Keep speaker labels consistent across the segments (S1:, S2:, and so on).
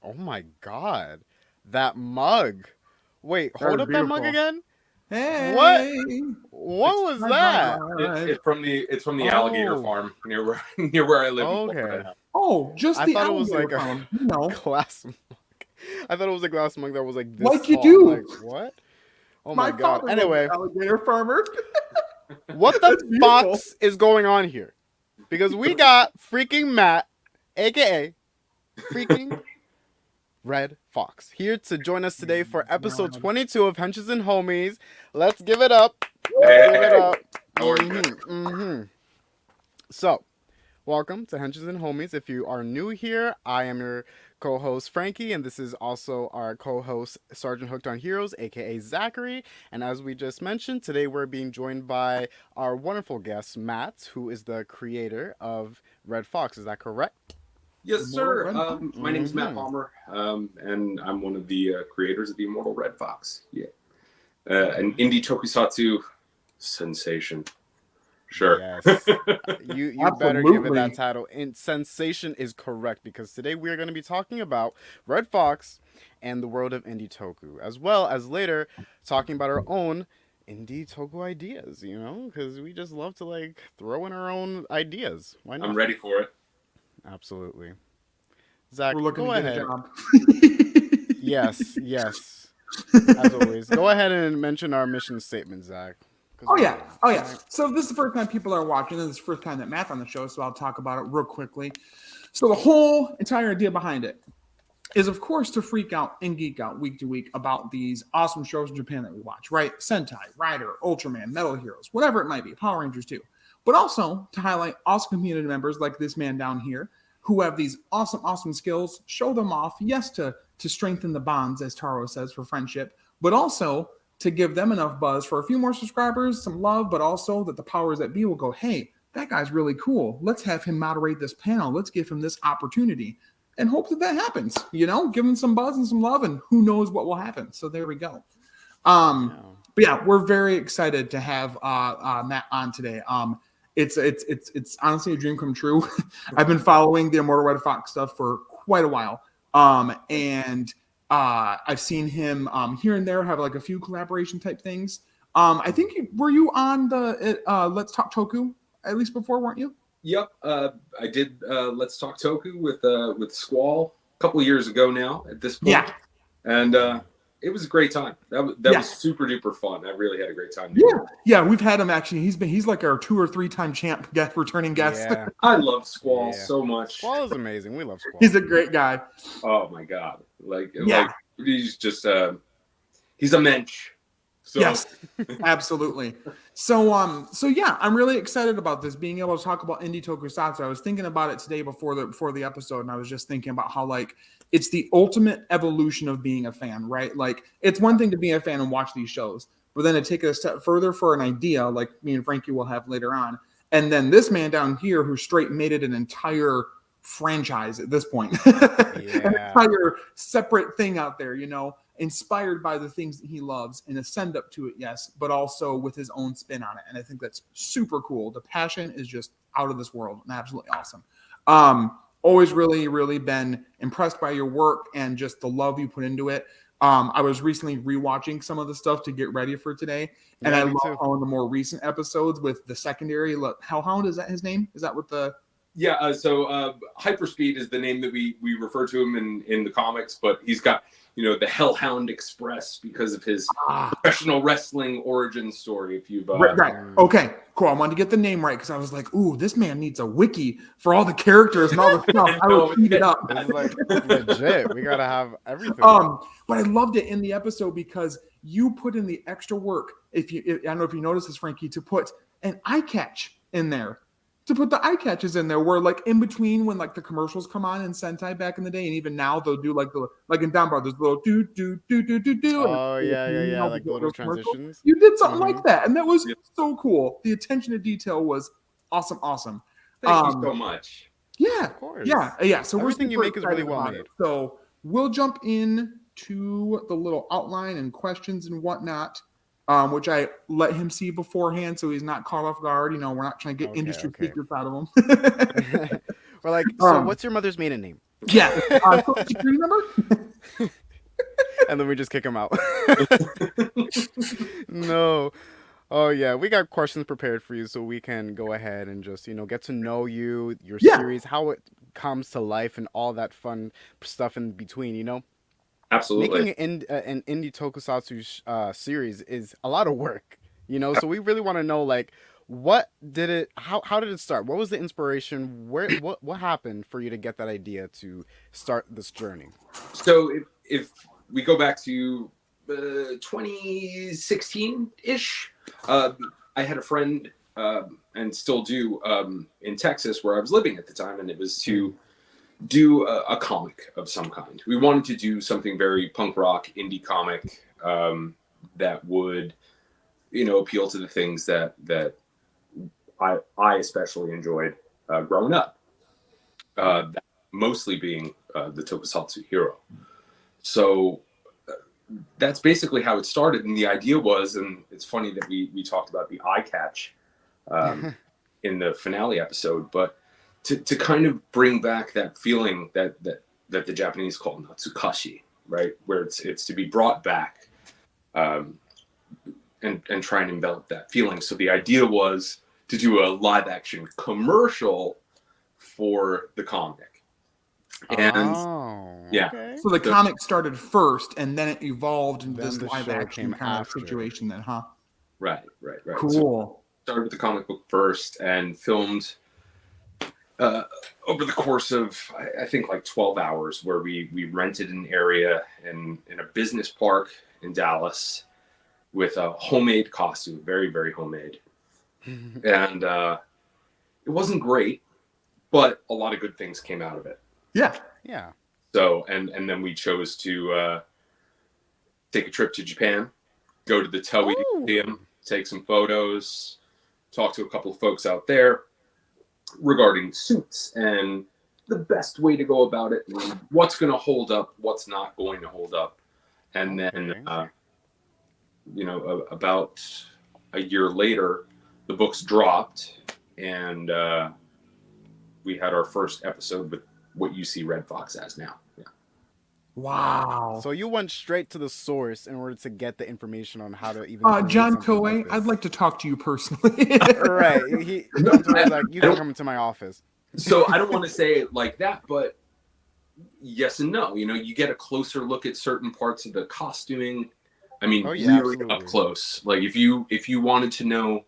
S1: Oh my god. That mug. Wait,
S2: That
S1: hold
S2: was
S1: up that mug
S2: beautiful.
S1: again? What?
S2: Hey,
S1: What
S2: it's
S1: was
S2: my
S1: that?
S2: bride.
S3: It's from the alligator
S1: Oh,
S3: farm near where near where I live in
S1: okay.
S3: Florida.
S2: Oh, just
S1: I
S2: the
S1: thought it was
S2: alligator
S1: like a
S2: farm. You know,
S1: glass mug. I thought it was a glass mug that was like this
S2: like you
S1: tall. I'm
S2: do.
S1: like, what? Oh my
S2: My
S1: god.
S2: father was an
S1: Anyway,
S2: alligator farmer.
S1: what the
S2: That's beautiful.
S1: fox is going on here? Because we got freaking Matt, aka freaking Red Fox, here to join us today for episode 22 of Henshins and Homies. Let's give it up. Let's give it up.
S3: How are you?
S1: So, welcome to Henshins and Homies. If you are new here, I am your co-host Frankie, and this is also our co-host Sergeant Hooked on Heroes, aka Zachary. And as we just mentioned, today we're being joined by our wonderful guest Matt, who is the creator of Red Fox. Is that correct?
S3: Yes, sir.
S2: Immortal
S3: My name is Matt Palmer, and I'm one of the creators of the Immortal Red Fox. Yeah, an indie tokusatsu sensation. Sure.
S1: Yes. You better give it that
S2: Absolutely.
S1: title. And sensation is correct because today we are going to be talking about Red Fox and the world of indie toku, as well as later talking about our own indie toku ideas, you know, because we just love to like throw in our own ideas. Why
S3: I'm
S1: not?
S3: ready for it.
S1: Absolutely. Zach,
S2: We're looking
S1: go
S2: to get
S1: ahead.
S2: a job.
S1: Yes, yes. As always, go ahead and mention our mission statement, Zach. 'Cause
S2: Oh
S1: we
S2: yeah,
S1: know.
S2: oh yeah.
S1: Right?
S2: So this is the first time people are watching. This is the first time that Matt's on the show, so I'll talk about it real quickly. So the whole entire idea behind it is, of course, to freak out and geek out week to week about these awesome shows in Japan that we watch, right? Sentai, Rider, Ultraman, Metal Heroes, whatever it might be, Power Rangers too. But also to highlight awesome community members like this man down here who have these awesome skills, show them off, yes, to strengthen the bonds, as Taro says, for friendship, but also to give them enough buzz for a few more subscribers, some love, but also that the powers that be will go, hey, that guy's really cool. Let's have him moderate this panel. Let's give him this opportunity and hope that that happens. You know, give him some buzz and some love, and who knows what will happen. So there we go.
S1: Yeah.
S2: But yeah, we're very excited to have Matt on today. It's honestly a dream come true. I've been following the Immortal Red Fox stuff for quite a while, and I've seen him here and there have like a few collaboration type things. I think were you on the Let's Talk Toku at least before, weren't you?
S3: Yep. I did. Let's Talk Toku with Squall a couple years ago now. At this point,
S2: Yeah.
S3: and it was a great time. That was super duper fun. I really had a great time.
S2: Yeah. We've had him actually. He's like our 2 or 3 time champ returning guest.
S1: Yeah.
S3: I love Squall so much.
S1: Squall is amazing. We love Squall.
S2: He's a great guy.
S3: Oh my god! Like he's just he's a mensch. So.
S2: Yes, absolutely. So yeah, I'm really excited about this, being able to talk about indie tokusatsu. I was thinking about it today before the episode, and I was just thinking about how like it's the ultimate evolution of being a fan, right? Like it's one thing to be a fan and watch these shows, but then to take it a step further for an idea, like me and Frankie will have later on, and then this man down here who straight made it an entire franchise at this point, an entire separate thing out there, you know. Inspired by the things that he loves and ascend up to it, yes, but also with his own spin on it. And I think that's super cool. The passion is just out of this world and absolutely awesome. Always really been impressed by your work and just the love you put into it. I was recently rewatching some of the stuff to get ready for today, and I love all the more recent episodes with the secondary. Hellhound, is that his name? Is that what the...
S3: Yeah, so Hyperspeed is the name that we refer to him in the comics, but he's got, you know, the Hellhound Express because of his professional wrestling origin story. If you've
S2: right. Okay, cool. I wanted to get the name right because I was like, ooh, this man needs a wiki for all the characters and all the stuff. I would speed it up.
S1: It's like legit. We gotta have everything.
S2: But I loved it in the episode because you put in the extra work. I don't know if you noticed this, Frankie, to put an eye catch in there. To put the eye catches in there, where like in between when like the commercials come on in Sentai back in the day, and even now they'll do like in Down Bar, there's little do.
S1: Oh yeah, like the little transitions.
S2: You did something like that, and that was so cool. The attention to detail was awesome.
S3: Thank you so much.
S2: Yeah,
S1: of course.
S2: Yeah. So
S1: everything you make is really well made.
S2: So we'll jump in to the little outline and questions and whatnot. Which I let him see beforehand, so he's not caught off guard. You know, we're not trying to get industry secrets out of him.
S1: We're like, so what's your mother's maiden name?
S2: Yeah. Social security number?
S1: And then we just kick him out. No. Oh yeah, we got questions prepared for you, so we can go ahead and just get to know you, your
S2: Yeah.
S1: series, how it comes to life, and all that fun stuff in between.
S3: Absolutely.
S1: Making an indie tokusatsu series is a lot of work. So we really want to know, like, what did it? How did it start? What was the inspiration? What happened for you to get that idea to start this journey?
S3: So if we go back to 2016-ish, I had a friend, and still do, in Texas where I was living at the time, and it was to do a comic of some kind. We wanted to do something very punk rock indie comic, that would appeal to the things that I especially enjoyed growing up, that mostly being the Tokusatsu hero. So that's basically how it started, and the idea was, and it's funny that we talked about the eye catch in the finale episode, but to kind of bring back that feeling that the Japanese call natsukashi, right, where it's to be brought back, and try and envelop that feeling. So the idea was to do a live action commercial for the comic. And yeah,
S1: okay.
S2: So the comic started first, and then it evolved into
S1: Then
S2: this
S1: the
S2: live
S1: show
S2: action
S1: came
S2: kind
S1: after.
S2: of situation. Then, huh?
S3: right. So
S2: Cool.
S3: started with the comic book first and filmed over the course of I think like 12 hours, where we rented an area in a business park in Dallas with a homemade costume, very, very homemade. And it wasn't great, but a lot of good things came out of it.
S2: Yeah.
S1: Yeah.
S3: So, and then we chose to take a trip to Japan, go to the Toei Museum, take some photos, talk to a couple of folks out there regarding suits and the best way to go about it, and what's going to hold up, what's not going to hold up. And then, about a year later, the books dropped, and we had our first episode with what you see Red Fox as now. Yeah.
S2: Wow.
S1: So you went straight to the source in order to get the information on how to even create
S2: John
S1: something
S2: Koei,
S1: like this.
S2: I'd like to talk to you personally.
S1: Right. John Koei was like, you can come into my office.
S3: So I don't want to say it like that, but yes and no. You get a closer look at certain parts of the costuming. I mean, really
S1: absolutely.
S3: up close. Like if you wanted to know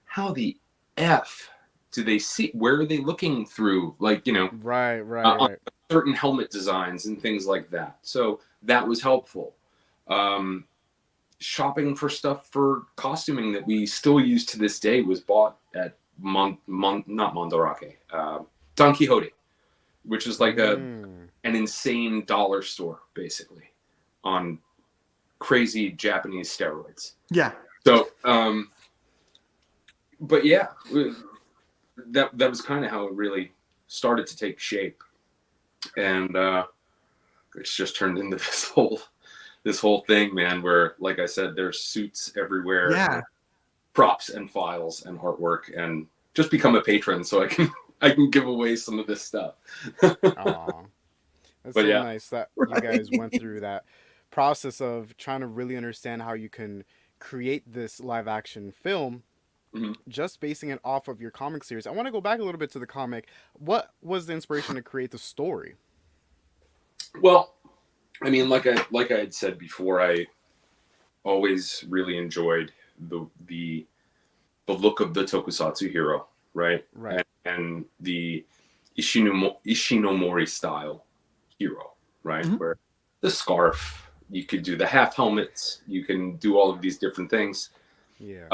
S3: how the F do they see, where are they looking through? Like,
S1: Right.
S3: on certain helmet designs and things like that. So that was helpful. Shopping for stuff for costuming that we still use to this day was bought at not Mondorake, Don Quixote, which is like an insane dollar store, basically, on crazy Japanese steroids.
S2: Yeah.
S3: So, but yeah, that was kind of how it really started to take shape, and it's just turned into this whole thing, man. Where, like I said, there's suits everywhere,
S2: Yeah.
S3: props and files and artwork, and just become a patron so I can give away some of this stuff.
S1: Aw. That's
S3: But
S1: so
S3: yeah.
S1: nice that you guys went through that process of trying to really understand how you can create this live action film, just basing it off of your comic series. I want to go back a little bit to the comic. What was the inspiration to create the story?
S3: Well, I mean, like I had said before, I always really enjoyed the look of the Tokusatsu hero, right?
S1: Right.
S3: And the Ishinomori style hero, right? Where the scarf, you could do the half helmets, you can do all of these different things.
S1: Yeah.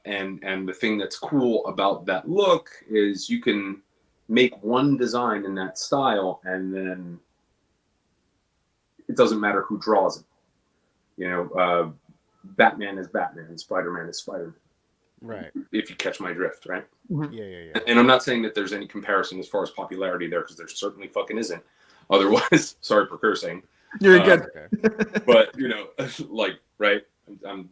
S3: And the thing that's cool about that look is you can make one design in that style, and then it doesn't matter who draws it. Batman is Batman, Spider-Man is Spider-Man.
S1: Right.
S3: If you catch my drift, right?
S1: Yeah.
S3: And I'm not saying that there's any comparison as far as popularity there, because there certainly fucking isn't. Otherwise, sorry for cursing.
S2: You're good.
S1: Okay.
S3: But like, right? I'm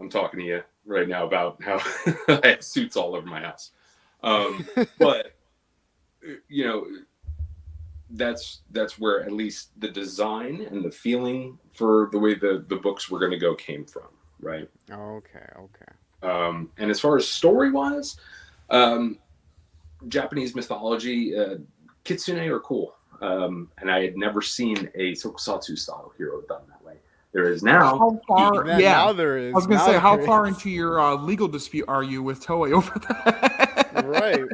S3: talking to you right now about how I have suits all over my house. But that's where at least the design and the feeling for the way the books were going to go came from, right?
S1: Okay.
S3: And as far as story wise, Japanese mythology, kitsune are cool. And I had never seen a tokusatsu style hero done that way. There is now.
S2: How far?
S1: Now there is.
S2: I was gonna
S1: now
S2: say, how
S1: there
S2: far
S1: is.
S2: into your legal dispute are you with Toei over that?
S1: Right.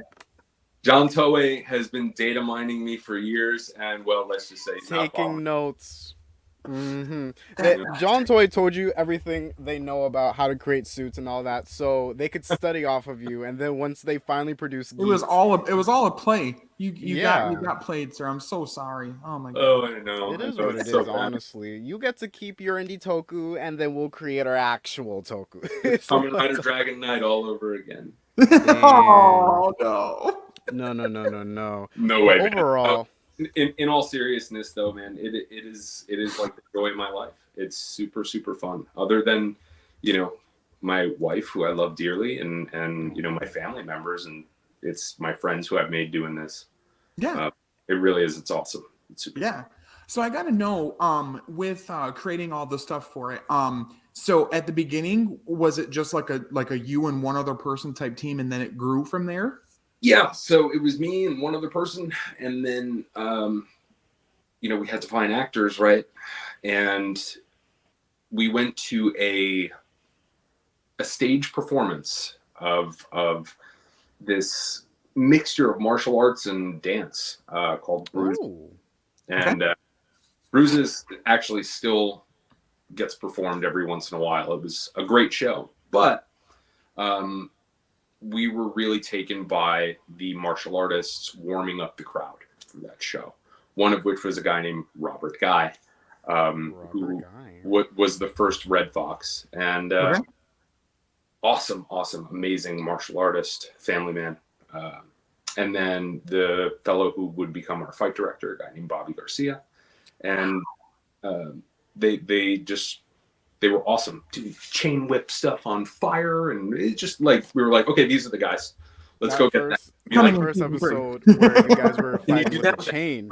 S3: John Toei has been data mining me for years, and well, let's just say
S1: Taking notes. Mm-hmm.
S2: That-
S1: John Toy told you everything they know about how to create suits and all that, so they could study off of you. And then once they finally produce,
S2: It was all a play. You
S1: Yeah.
S2: got played, sir. I'm so sorry. Oh my god.
S3: Oh, I know.
S1: It is
S3: I know,
S1: what it
S3: it's
S1: is,
S3: so bad.
S1: honestly. You get to keep your indie toku, and then we'll create our actual toku.
S3: Kamen Rider Dragon Knight all over again.
S2: Oh no.
S1: No.
S3: No way. Man.
S1: Overall,
S3: In all seriousness, though, man, it is like the joy of my life. It's super fun. Other than, my wife, who I love dearly, and my family members, and it's my friends who I've made doing this.
S2: Yeah.
S3: It really is. It's awesome. It's super.
S2: Yeah. So I got to know, with creating all the stuff for it. So at the beginning, was it just like a you and one other person type team, and then it grew from there?
S3: Yeah, so it was me and one other person, and then we had to find actors, right? And we went to a stage performance of this mixture of martial arts and dance called Bruise.
S1: ooh,
S3: And Bruises actually still gets performed every once in a while. It was a great show, but we were really taken by the martial artists warming up the crowd for that show. One of which was a guy named Robert Guy, who was the first Red Fox, and awesome, amazing martial artist, family man. And then the fellow who would become our fight director, a guy named Bobby Garcia, and they were awesome. Dude, chain whip stuff on fire, and it just like we were like, okay, these are the guys. Let's go get that.
S1: That first episode where the guys were fighting with the chain.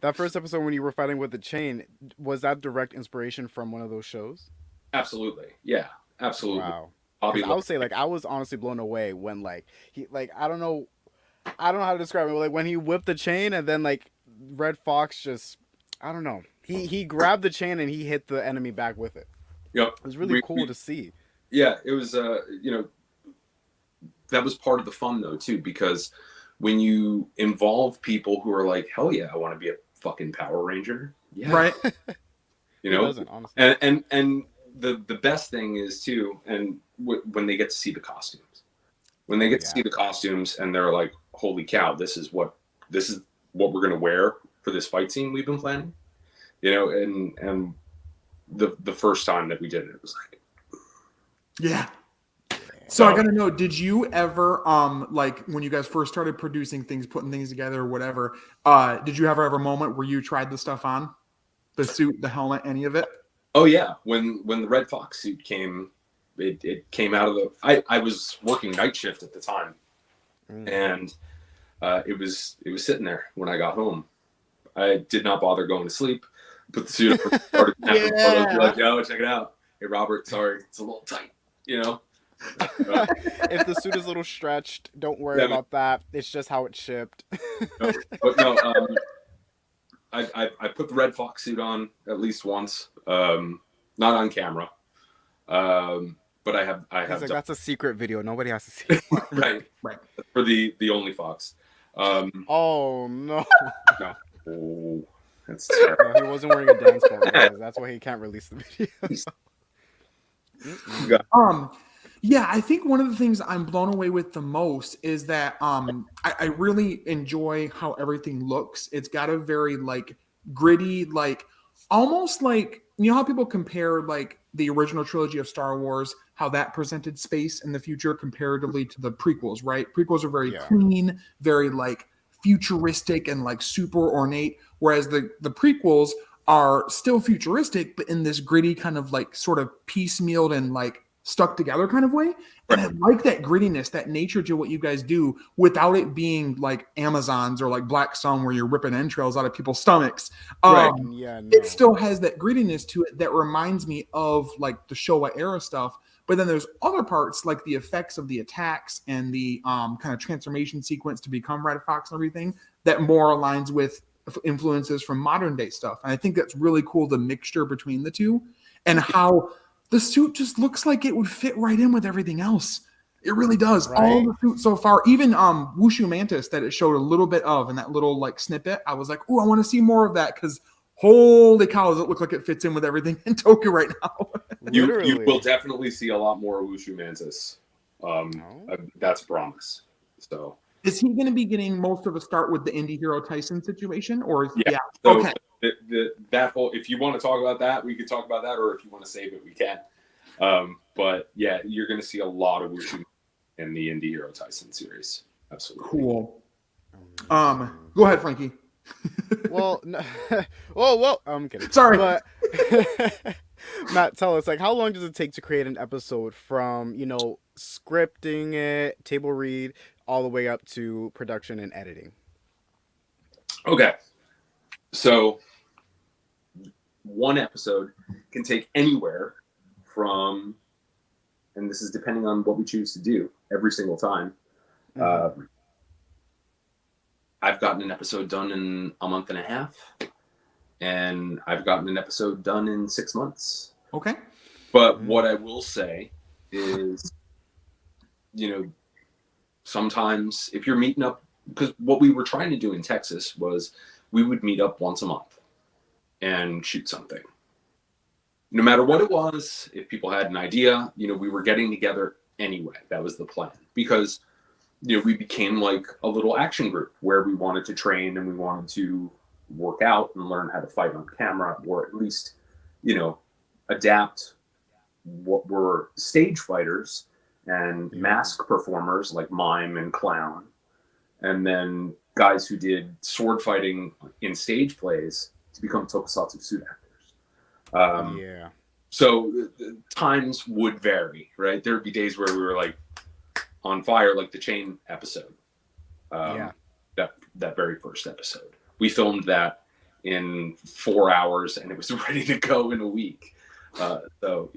S1: That first episode when you were fighting with the chain, was that direct inspiration from one of those shows?
S3: Absolutely, yeah, absolutely.
S1: Wow.
S3: I
S1: would say I was honestly blown away when he I don't know how to describe it. But, when he whipped the chain and then Red Fox just I don't know. He grabbed the chain and he hit the enemy back with it.
S3: Yep.
S1: It was really cool to see.
S3: Yeah, it was that was part of the fun though too, because when you involve people who are like, hell yeah, I want to be a fucking Power Ranger. Yeah.
S2: Right.
S3: And the best thing is too, and when they get to see the costumes, see the costumes and they're like, holy cow, this is what we're gonna wear for this fight scene we've been planning, and the first time that we did it, it was like,
S2: yeah. So I gotta know, did you ever when you guys first started producing things, putting things together or whatever, did you ever have a moment where you tried the stuff on? The suit, the helmet, any of it?
S3: Oh yeah. When the Red Fox suit came, it came out of I was working night shift at the time. And it was sitting there when I got home. I did not bother going to sleep. Put the suit up, started snapping photos, be like, yo, check it out. Hey Robert, sorry, it's a little tight,
S1: If the suit is a little stretched, don't worry about that. It's just how it's shipped.
S3: But no, I put the Red Fox suit on at least once, not on camera, but I have.
S1: That's a secret video. Nobody has to see.
S3: right for the only Fox.
S1: Oh no!
S3: No, oh, that's
S1: terrible. No, he wasn't wearing a dance part. That's why he can't release the video.
S2: Yeah, I think one of the things I'm blown away with the most is that I really enjoy how everything looks. It's got a very gritty, almost how people compare the original trilogy of Star Wars, how that presented space in the future comparatively to the prequels, right? Prequels are very clean, very futuristic and super ornate, whereas the prequels are still futuristic, but in this gritty kind of sort of piecemealed and stuck together kind of way. And I like that grittiness, that nature to what you guys do without it being like Amazons or like Black Sun where you're ripping entrails out of people's stomachs.
S1: Right. Yeah, no.
S2: It still has that grittiness to it that reminds me of like the Showa era stuff. But then there's other parts like the effects of the attacks and the kind of transformation sequence to become Red Fox and everything that more aligns with influences from modern day stuff. And I think that's really cool, the mixture between the two and how the suit just looks like it would fit right in with everything else. It really does.
S1: Right?
S2: All the suits so far, even Wushu Mantis that it showed a little bit of in that little like snippet, I was like, oh, I want to see more of that because holy cow, does it look like it fits in with everything in Toku right now.
S3: You will definitely see a lot more Wushu Mantis. That's a promise. So
S2: is he going to be getting most of a start with the Indie Hero Tyson situation, or
S3: yeah? So okay. That whole, if you want to talk about that, we could talk about that, or if you want to save it, we can. But yeah, you're going to see a lot of Wushu in the Indie Hero Tyson series. Absolutely.
S2: Cool. Go ahead, Frankie.
S1: Well, no, well, I'm kidding.
S2: Sorry,
S1: but Matt, tell us, like, how long does it take to create an episode from, scripting it, table read, all the way up to production and editing?
S3: Okay, so one episode can take anywhere from, and this is depending on what we choose to do every single time. I've gotten an episode done in a month and a half, and I've gotten an episode done in 6 months.
S2: Okay.
S3: But what I will say is, sometimes if you're meeting up, because what we were trying to do in Texas was we would meet up once a month and shoot something. No matter what it was, if people had an idea, we were getting together anyway. That was the plan. Because we became like a little action group where we wanted to train and we wanted to work out and learn how to fight on camera, or at least, adapt what were stage fighters and mask performers like mime and clown, and then guys who did sword fighting in stage plays to become tokusatsu suit actors. So times would vary, right? There'd be days where we were like on fire, like the Chain episode. That very first episode. We filmed that in 4 hours and it was ready to go in a week. So,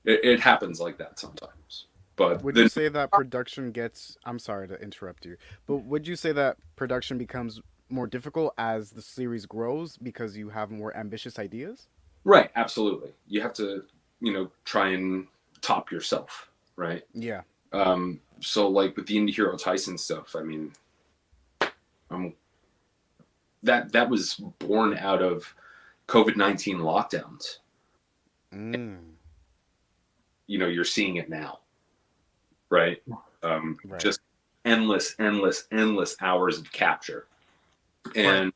S3: it happens like that sometimes. But
S1: would you say that production gets, I'm sorry to interrupt you, but would you say that production becomes more difficult as the series grows because you have more ambitious ideas?
S3: Right, absolutely. You have to, try and top yourself, right?
S1: Yeah.
S3: So like with the Indie Hero Tyson stuff, I mean, that was born out of COVID-19 lockdowns. You're seeing it now, right?
S1: Right.
S3: Just endless hours of capture. And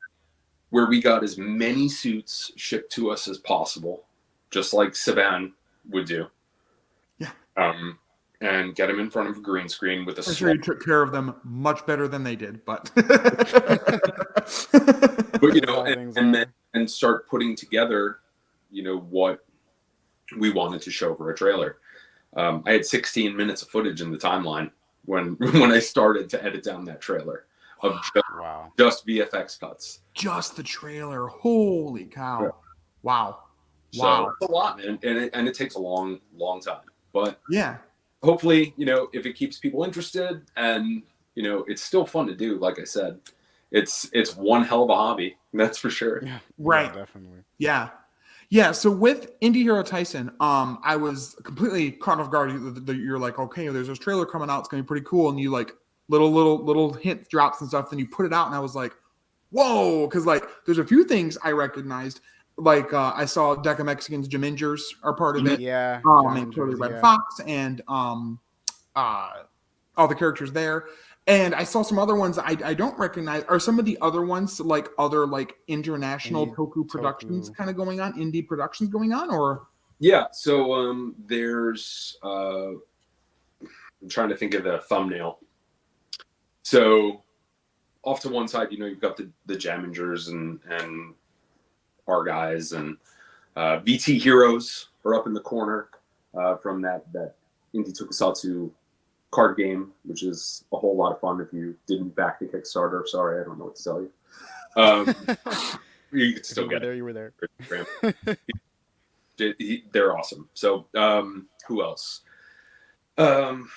S3: where we got as many suits shipped to us as possible, just like Saban would do.
S2: Yeah.
S3: And get them in front of a green screen with a
S2: I'm sure you took care of them much better than they did, but
S3: and start putting together, what we wanted to show for a trailer. I had 16 minutes of footage in the timeline when I started to edit down that trailer of just VFX cuts.
S2: Just the trailer. Holy cow.
S3: Yeah.
S2: Wow.
S3: So it's a lot, man. And it takes a long time. But
S2: yeah.
S3: Hopefully, if it keeps people interested and, it's still fun to do. Like I said, it's one hell of a hobby. That's for sure.
S1: Yeah,
S2: right.
S1: Yeah, definitely.
S2: Yeah. Yeah. So with Indie Hero Tyson, I was completely caught off guard. You're like, okay, there's this trailer coming out. It's going to be pretty cool. And you like little hint drops and stuff. Then you put it out and I was like, whoa. Cause like, there's a few things I recognized. Like I saw Deca Mexicans, Jamingers are part of it.
S1: Yeah.
S2: And totally Red Fox and all the characters there. And I saw some other ones I don't recognize. Are some of the other ones like other like international Toku productions kind of going on, indie productions going on, or?
S3: Yeah. So there's I'm trying to think of the thumbnail. So off to one side, you've got the Jamingers and our guys, and VT Heroes are up in the corner. from that indie tokusatsu card game, which is a whole lot of fun. If you didn't back the Kickstarter, sorry, I don't know what to tell you. You could still get it.
S1: You were there.
S3: They're awesome. So who else? Trying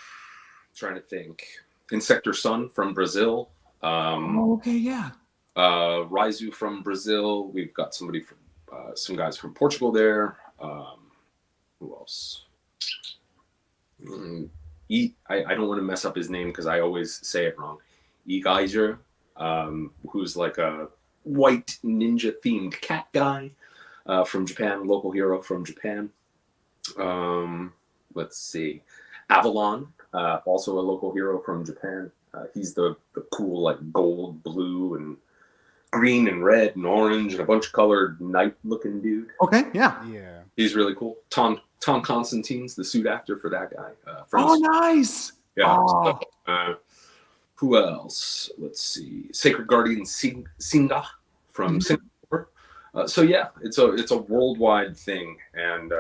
S3: to think. Insector Sun from Brazil.
S2: Okay, yeah.
S3: Raizu from Brazil. We've got somebody from some guys from Portugal there. Who else? I don't want to mess up his name because I always say it wrong. Geyser, who's like a white ninja themed cat guy from Japan, local hero from Japan. Let's see. Avalon, also a local hero from Japan. He's the cool like gold, blue, and green and red and orange and a bunch of colored knight looking dude.
S2: Okay, yeah.
S1: Yeah.
S3: He's really cool. Tom Constantine's the suit actor for that guy.
S2: Oh, nice.
S3: Yeah.
S2: Oh.
S3: So, who else? Let's see. Sacred Guardian Singa from Singapore. So yeah, it's a worldwide thing, and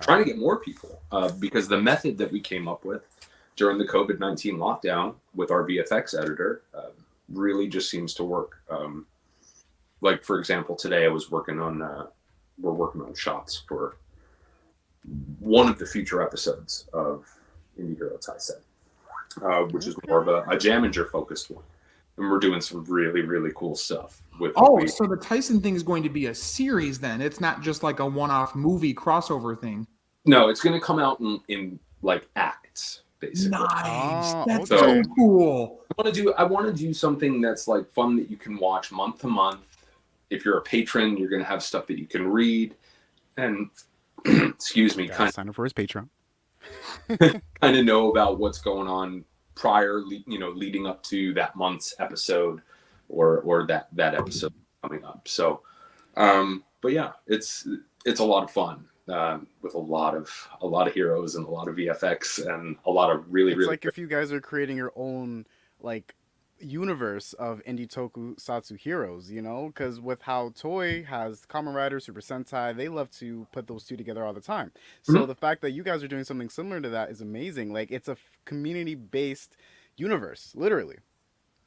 S3: trying to get more people because the method that we came up with during the COVID-19 lockdown with our VFX editor really just seems to work. Like for example, today I was working on we're working on shots for one of the future episodes of Indie Hero Taisen, which is more of a Jaminger focused one. And we're doing some really, really cool stuff with.
S2: So the Tyson thing is going to be a series then. It's not just like a one-off movie crossover thing.
S3: No, it's going to come out in like acts, basically.
S2: Nice. That's
S3: okay.
S2: so cool.
S3: I want to do something that's like fun that you can watch month to month. If you're a patron, you're going to have stuff that you can read, and excuse me, kind of
S1: sign up for his Patreon.
S3: kind of know about what's going on prior, leading up to that month's episode or that episode coming up. So, but yeah, it's a lot of fun with a lot of heroes and a lot of VFX and a lot of really.
S1: Like if you guys are creating your own like universe of indie tokusatsu heroes, because with how Toei has Kamen Rider, Super Sentai, they love to put those two together all the time. So the fact that you guys are doing something similar to that is amazing. Like it's a community-based universe, literally.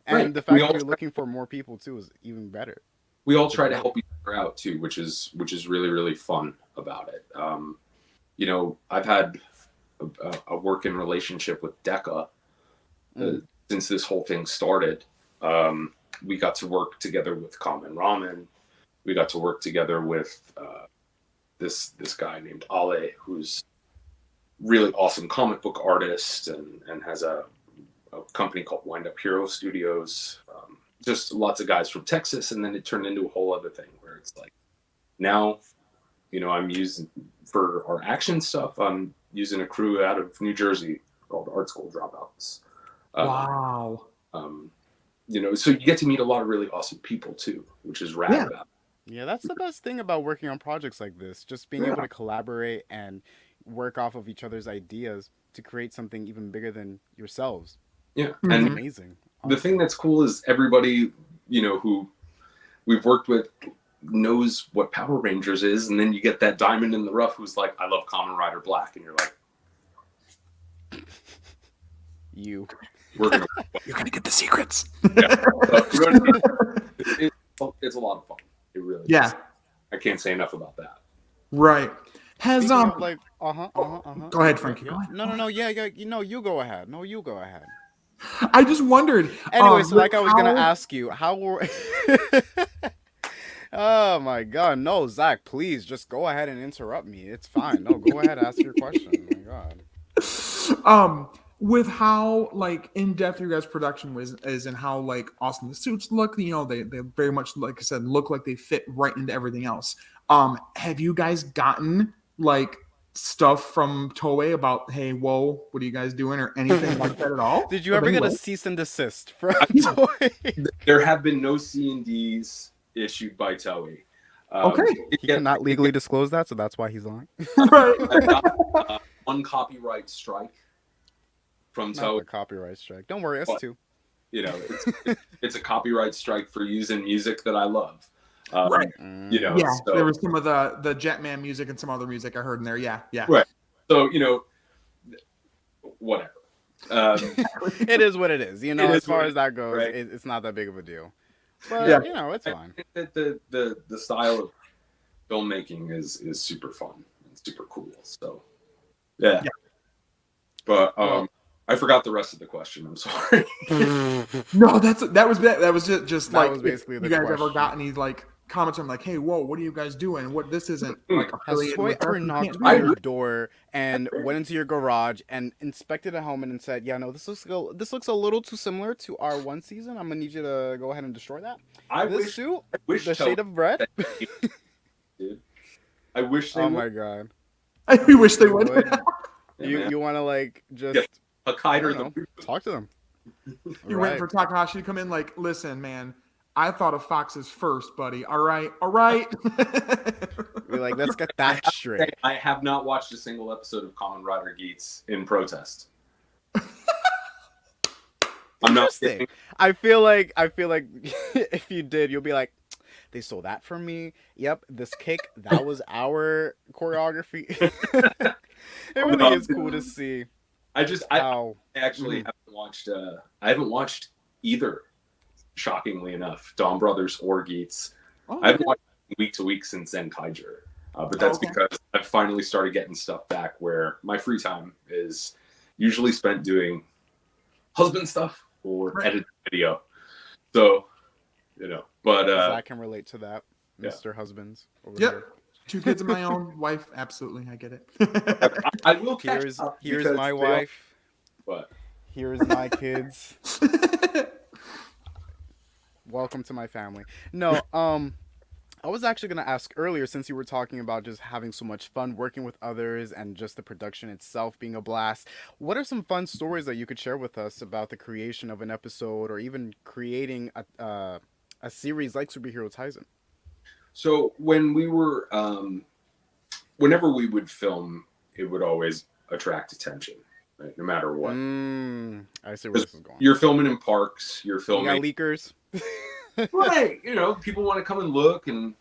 S1: And the fact that you're looking for more people too is even better.
S3: We all try to help each other out too, which is really, really fun about it. I've had a working relationship with Deca since this whole thing started. We got to work together with Kamen Ramen. We got to work together with this guy named Ale, who's really awesome comic book artist and has a company called Wind Up Hero Studios. Just lots of guys from Texas, and then it turned into a whole other thing where it's like now, I'm using for our action stuff. I'm using a crew out of New Jersey called Art School Dropouts.
S2: Wow.
S3: So you get to meet a lot of really awesome people too, which is rad about it.
S1: Yeah, that's the best thing about working on projects like this. Just being able to collaborate and work off of each other's ideas to create something even bigger than yourselves.
S3: Yeah.
S1: That's
S3: And
S1: amazing.
S3: The thing that's cool is everybody, who we've worked with knows what Power Rangers is, and then you get that diamond in the rough who's like, I love Kamen Rider Black, and you're like,
S2: you're gonna get the secrets.
S3: Yeah. It's a lot of fun. It really is. I can't say enough about that.
S2: Right. Has
S1: Go
S2: ahead, Frankie. Go ahead.
S1: No, yeah, you go ahead. No, you go ahead.
S2: I just wondered.
S1: Anyway, so like I was gonna ask you, how were oh my god, no, Zach, please just go ahead and interrupt me. It's fine. No, go ahead, ask your question. Oh my god.
S2: With how like in depth your guys' production is and how like awesome the suits look, they very much, like I said, look like they fit right into everything else. Have you guys gotten like stuff from Toei about, hey, whoa, what are you guys doing, or anything like that at all?
S1: Did you ever get a cease and desist from Toei?
S3: There have been no C&Ds issued by Toei.
S2: Okay.
S1: He cannot legally disclose that, so that's why he's lying.
S2: Right.
S3: I got one copyright strike from Toei.
S1: A copyright strike. Don't worry, us too.
S3: It's a copyright strike for using music that I love.
S2: Right.
S3: So,
S2: there was some of the Jetman music and some other music I heard in there. Yeah.
S3: Right. So, whatever.
S1: It is what it is. You know,
S3: It is
S1: as far
S3: what
S1: as that goes,
S3: right?
S1: it's not that big of a deal. But
S2: Yeah.
S1: it's
S3: I
S1: fine.
S3: think that the style of filmmaking is super fun and super cool. So, yeah. But
S1: Well,
S3: I forgot the rest of the question. I'm sorry.
S2: No, that was just
S1: That
S2: like
S1: was
S2: if
S1: basically the
S2: you guys ever
S1: question.
S2: got any like comments from like, hey, whoa, what are you guys doing? What this isn't like
S1: Has
S2: affiliated
S1: Soy
S2: with us.
S1: ever
S2: You
S1: knocked
S2: can't do
S1: on
S3: I
S1: your
S2: that.
S1: door and went into your garage and inspected a helmet and said, "Yeah, no, this looks a little too similar to our one season. I'm gonna need you to go ahead and destroy that.
S3: I
S1: This
S3: wish
S1: suit, the
S3: Tony
S1: shade of red."
S3: that did. I wish they
S1: Oh
S3: would.
S1: my god,
S2: I wish they would.
S1: would.
S3: Yeah,
S1: You
S3: man.
S1: you want to like just
S3: Yeah. A
S1: I
S3: kiter
S1: don't know, talk to them.
S2: You
S1: Right.
S2: went for Takahashi to come in like, listen, man, I thought of foxes first, buddy. All right.
S1: Be like, let's get
S3: I have
S1: that
S3: to say,
S1: straight.
S3: I have not watched a single episode of Kamen Rider Geats in protest. I'm not
S1: Interesting.
S3: kidding.
S1: I feel like if you did, you'll be like, they stole that from me. Yep, this kick, that was our choreography. It really is cool to see
S3: I
S1: how
S3: actually haven't watched either. Shockingly enough, Dawn Brothers or Geats.
S2: Oh,
S3: I haven't
S2: okay.
S3: watched week to week since Zenkaiger, but that's
S2: Okay.
S3: because I've finally started getting stuff back where my free time is usually spent doing husband stuff or
S2: Right.
S3: editing video. So, but
S1: Zach can relate to that,
S3: yeah.
S1: Mr. Husbands. Over
S2: Yep.
S1: here.
S2: 2 kids of my own, wife, absolutely, I get it.
S3: I will catch
S1: Here's
S3: up
S1: here's
S3: because
S1: my
S3: they all-
S1: wife.
S3: But
S1: Here's my kids. Welcome to my family. No, I was actually gonna ask earlier, since you were talking about just having so much fun working with others and just the production itself being a blast. What are some fun stories that you could share with us about the creation of an episode, or even creating a series like Superhero Taisen?
S3: so when we were, whenever we would film, it would always attract attention, right? No matter what.
S1: I see where this is going.
S3: You're filming in parks. You're
S1: You got
S3: filming.
S1: leakers.
S3: Right, people want to come and look and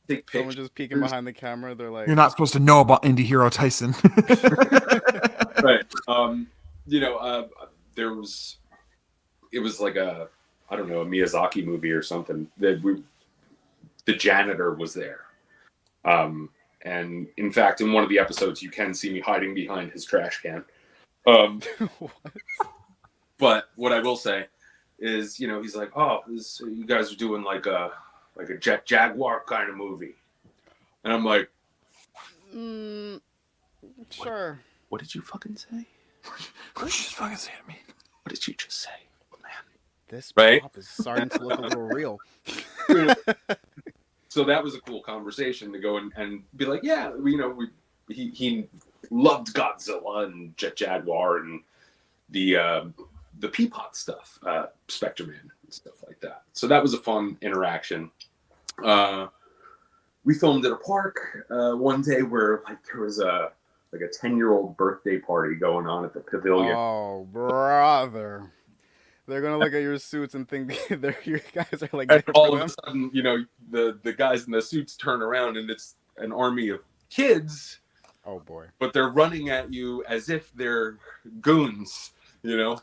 S3: take
S1: Someone
S3: pictures.
S1: just peeking behind the camera. They're like,
S2: You're not supposed to know about Indie Hero Tyson.
S3: Right. It was like a Miyazaki movie or something. The janitor was there, and in fact, in one of the episodes, you can see me hiding behind his trash can.
S1: what?
S3: But what I will say is, he's like, "Oh, you guys are doing like a Jet Jaguar kind of movie," and I'm like,
S1: Sure.
S3: "What did you fucking say?
S2: What did you just fucking say to me?
S3: What did you just say, man?"
S1: This
S3: Right?
S1: pop is starting to look a little real.
S3: So that was a cool conversation to go and be like, yeah, he loved Godzilla and Jet Jaguar and the Peapod stuff, Spectre Man and stuff like that. So that was a fun interaction. We filmed at a park one day where there was a 10-year-old birthday party going on at the pavilion.
S1: Oh, brother. They're going to look at your suits and think you guys are like
S3: And
S1: there
S3: all
S1: for
S3: of
S1: them.
S3: a sudden, the guys in the suits turn around and it's an army of kids,
S1: Oh, boy.
S3: but they're running at you as if they're goons, and you're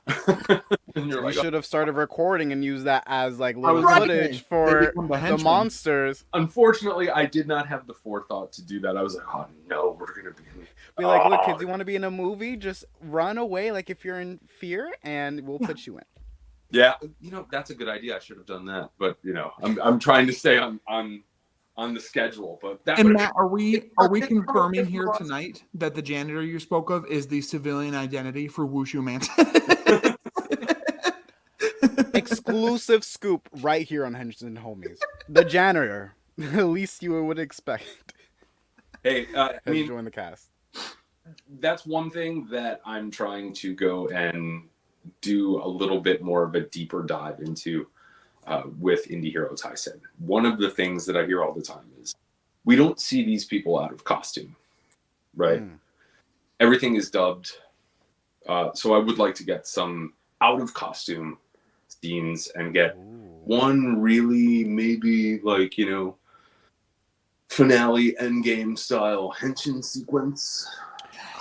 S1: You
S3: like,
S1: should have started recording and used that as like
S2: I
S1: little
S2: was
S1: footage
S2: saying, they
S1: for
S2: become the
S1: the
S2: henchmen.
S1: monsters.
S3: unfortunately, I did not have the forethought to do that. I was like, oh no, we're gonna be.
S1: Be like, look, kids, you want to be in a movie? Just run away like if you're in fear, and we'll put you in.
S3: Yeah, that's a good idea. I should have done that, but I'm trying to stay on the schedule. But that
S2: And
S3: would-
S2: Matt, are we confirming here tonight that the janitor you spoke of is the civilian identity for Wushu Manson?
S1: Exclusive scoop right here on Henshins and Homies. The janitor. The least you would expect.
S3: hey, I
S1: Has
S3: mean,
S1: joined the cast.
S3: that's one thing that I'm trying to go and do a little bit more of a deeper dive into with Indie Hero Taisen. One of the things that I hear all the time is we don't see these people out of costume, right? Everything is dubbed. So I would like to get some out of costume scenes and get one really maybe finale endgame style henshin sequence.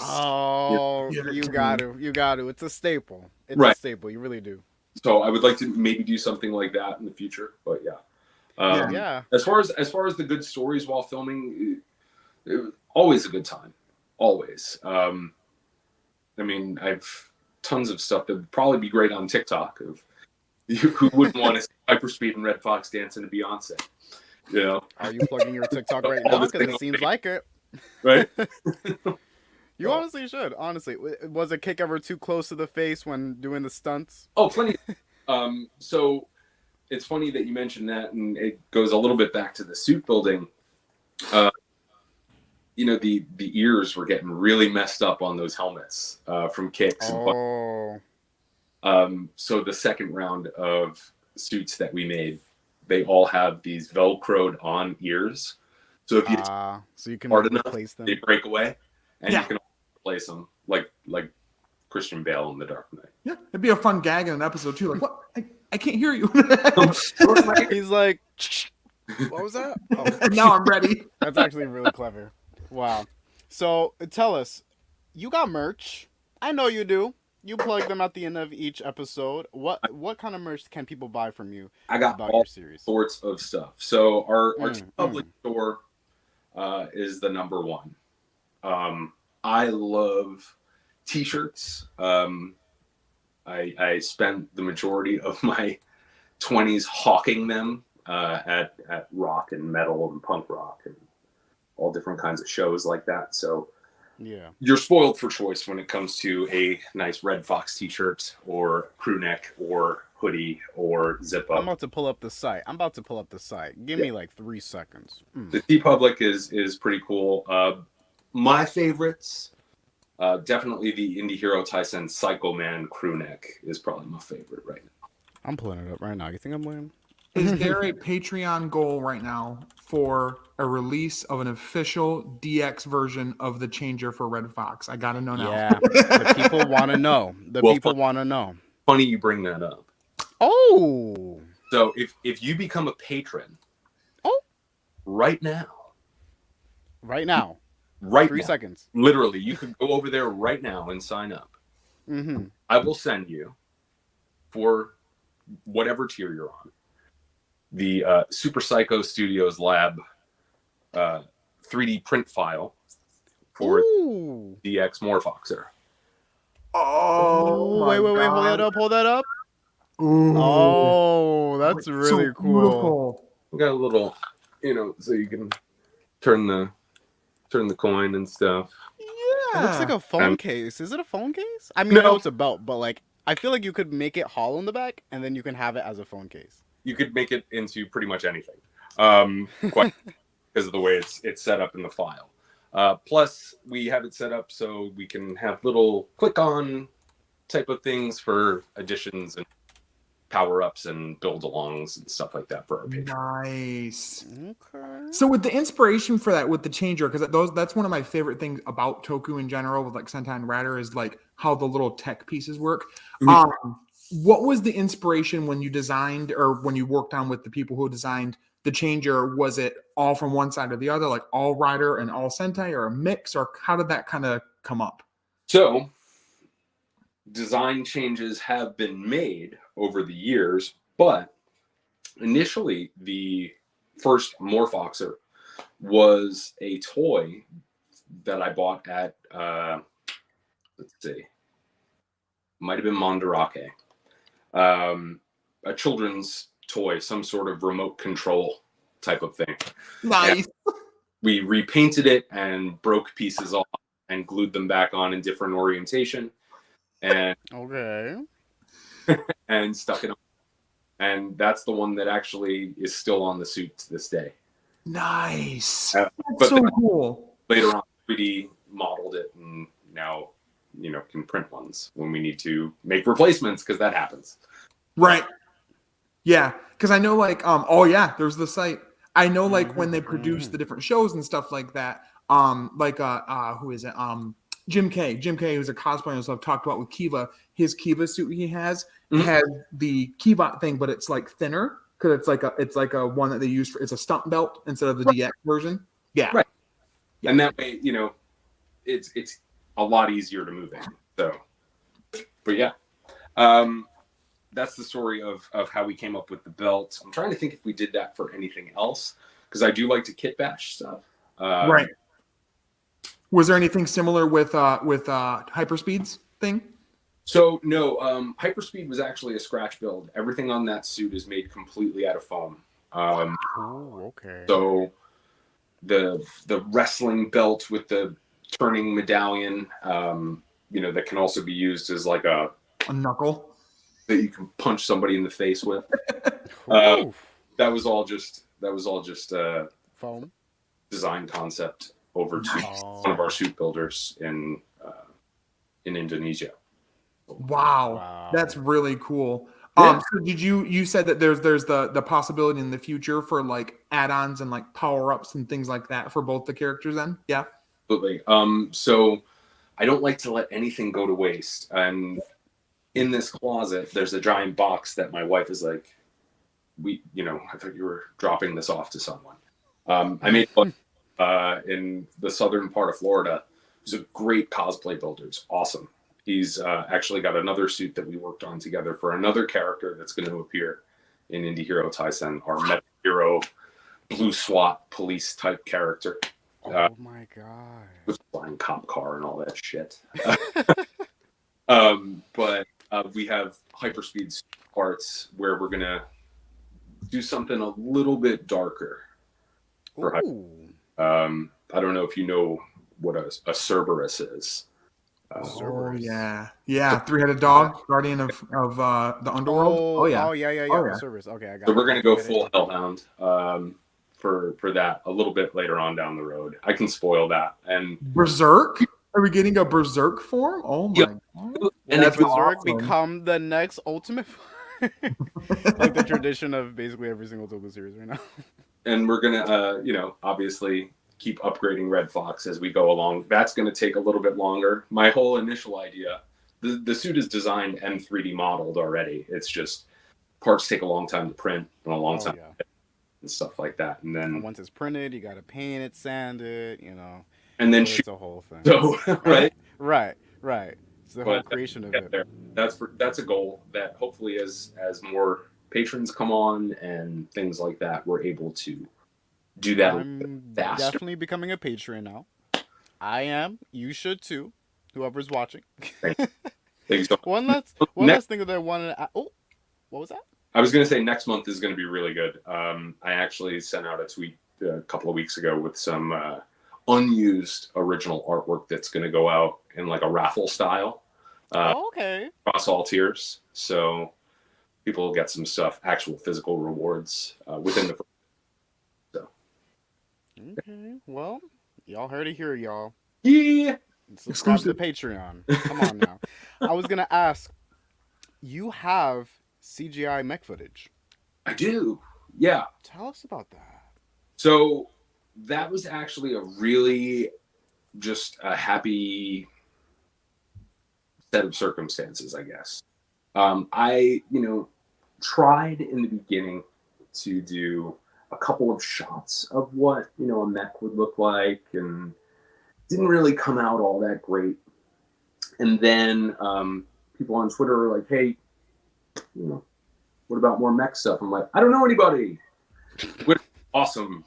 S1: Oh,
S2: Give it
S1: you
S2: to
S1: got
S2: me.
S1: to. You got to. It's a staple. It's a
S3: Right.
S1: staple. You really do.
S3: So I would like to maybe do something like that in the future. But yeah.
S1: Yeah.
S3: As far as the good stories while filming, it was always a good time. Always. I mean, I've tons of stuff that would probably be great on TikTok. Of who wouldn't want to see Hyperspeed and Red Fox dance into Beyonce? You know,
S1: Are you plugging your TikTok right
S3: all
S1: now?
S3: this
S1: Because
S3: thing
S1: it seems like it.
S3: right?
S1: You honestly should. Honestly, was a kick ever too close to the face when doing the stunts?
S3: Oh, plenty. So it's funny that you mentioned that, and it goes a little bit back to the suit building. You know, the ears were getting really messed up on those helmets from kicks.
S1: Oh.
S3: So the second round of suits that we made, they all have these velcroed on ears. So if you
S1: So you can
S3: hard enough,
S1: replace them.
S3: they break away, and
S2: Yeah.
S3: you can replace them like Christian Bale in The Dark Knight.
S2: Yeah, it'd be a fun gag in an episode too. Like, what? I can't hear you.
S1: He's like, what was that? Oh,
S2: Now I'm ready.
S1: that's actually really clever. Wow. So tell us, you got merch. I know you do. You plug them at the end of each episode. What kind of merch can people buy from you
S3: I got
S1: about
S3: all
S1: your series?
S3: sorts of stuff. So our
S1: Mm,
S3: public store is the number one. I love t-shirts. I spent the majority of my 20s hawking them at rock and metal and punk rock and all different kinds of shows like that. So
S1: Yeah.
S3: you're spoiled for choice when it comes to a nice Red Fox t-shirt or crew neck or hoodie or zip
S1: I'm
S3: up.
S1: about to pull up the site. Give me like 3 seconds.
S3: The TeePublic is pretty cool. My favorites, definitely the Indie Hero Tyson Psycho Man crew neck is probably my favorite right now.
S1: I'm pulling it up right now. You think I'm winning?
S2: Is there a Patreon goal right now for a release of an official DX version of the changer for Red Fox? I gotta know now.
S1: Yeah. The people want to know.
S3: Well,
S1: People want to know.
S3: Funny you bring that up.
S1: Oh.
S3: So if you become a patron, right now,
S1: Right now.
S3: right
S1: 3
S3: now,
S1: seconds.
S3: literally, you can go over there right now and sign up.
S1: Mm-hmm.
S3: I will send you, for whatever tier you're on, the Super Psycho Studios Lab 3D print file for
S1: Ooh.
S3: DX Morphoxer.
S2: Oh,
S1: wait.
S2: my
S1: Hold that up.
S2: Ooh.
S1: Oh, that's
S2: So
S1: really cool.
S2: beautiful.
S3: We got a little, so you can turn the coin and stuff.
S1: It looks like a phone case. Is it a phone case? I mean,
S3: No.
S1: I know it's a belt, but like, I feel like you could make it hollow in the back, and then you can have it as a phone case.
S3: You could make it into pretty much anything, quite because of the way it's set up in the file. Plus, we have it set up so we can have little click-on type of things for additions and power-ups and build-alongs and stuff like that for our patrons.
S2: Nice.
S1: Okay.
S2: So with the inspiration for that, with the changer, because that's one of my favorite things about Toku in general, with like Sentai and Rider, is like how the little tech pieces work.
S3: Mhm.
S2: What was the inspiration when you designed, or when you worked on with the people who designed the changer? Was it all from one side or the other, like all Rider and all Sentai, or a mix, or how did that kind of come up?
S3: So, design changes have been made over the years, but initially the first Morphoxer was a toy that I bought at let's see, might have been Mandarake, a children's toy, some sort of remote control type of thing.
S2: Nice.
S3: And we repainted it and broke pieces off and glued them back on in different orientation, and
S1: Okay.
S3: and stuck it on. And that's the one that actually is still on the suit to this day.
S2: Nice.
S3: But
S2: That's so
S3: then
S2: cool.
S3: later on, 3D modeled it, and now can print ones when we need to make replacements, because that happens.
S2: Right. Yeah. Because I know, like, oh yeah, there's the site. I know, like, when they produce the different shows and stuff like that, who is it? Jim K, who's a cosplayer and stuff, talked about with Kiva. His Kiva suit he has has the Kiva thing, but it's like thinner, because it's like a one that they use for, it's a stunt belt instead of the DX version. Yeah.
S3: Right. And that way, it's a lot easier to move in. So, but yeah, that's the story of how we came up with the belt. I'm trying to think if we did that for anything else, because I do like to kit bash stuff.
S2: Right. Was there anything similar with Hyperspeed's thing?
S3: So no, Hyperspeed was actually a scratch build. Everything on that suit is made completely out of foam.
S1: Ooh, okay.
S3: So the wrestling belt with the turning medallion, that can also be used as like a
S2: knuckle
S3: that you can punch somebody in the face with. That was all just
S1: foam
S3: design concept over to one of our suit builders in Indonesia.
S2: Wow, that's really cool. So did you said that there's the possibility in the future for like add-ons and like power-ups and things like that for both the characters then? Yeah.
S3: Absolutely. So I don't like to let anything go to waste. And in this closet, there's a giant box that my wife is like, I thought you were dropping this off to someone. I made one in the southern part of Florida. He's a great cosplay builder. It's awesome. He's actually got another suit that we worked on together for another character that's going to appear in Indie Hero Taisen, our Meta Hero Blue SWAT police type character.
S1: Oh my god!
S3: With flying cop car and all that shit. But we have Hyperspeed parts where we're gonna do something a little bit darker. I don't know if you know what a Cerberus is.
S2: Yeah, three-headed dog, guardian of the underworld.
S1: Cerberus. Okay, I got it.
S3: So we're gonna go full Hellhound for that a little bit later on down the road. I can spoil that. And
S2: Berserk? Are we getting a Berserk form? Oh my god!
S1: And if Berserk become the next ultimate, like the tradition of basically every single Toku series right now.
S3: And we're gonna, obviously keep upgrading Red Fox as we go along. That's going to take a little bit longer. My whole initial idea, the suit is designed and 3D modeled already. It's just parts take a long time to print and a long time and stuff like that. And then
S1: once it's printed, you got to paint it, sand it,
S3: and then
S1: it's a whole thing.
S3: So
S1: right. It's the whole creation of it.
S3: There. That's a goal that hopefully as more patrons come on and things like that, we're able to do that.
S1: I'm definitely becoming a patron now. I am. You should too. Whoever's watching.
S3: Thanks.
S1: One last thing that I wanted to. Oh, what was that?
S3: I was going to say next month is going to be really good. I actually sent out a tweet a couple of weeks ago with some unused original artwork that's going to go out in like a raffle style.
S1: Okay.
S3: Across all tiers, so people will get some stuff, actual physical rewards within the.
S1: Okay, well, y'all heard it here, y'all.
S3: Yeah.
S1: Subscribe to Patreon. Come on now. I was gonna ask, you have CGI mech footage.
S3: I do. Yeah.
S1: Tell us about that.
S3: So that was actually a really just a happy set of circumstances, I guess. I, tried in the beginning to do a couple of shots of what a mech would look like, and didn't really come out all that great. And then people on Twitter were like, "Hey, what about more mech stuff?" I'm like, "I don't know anybody." Awesome.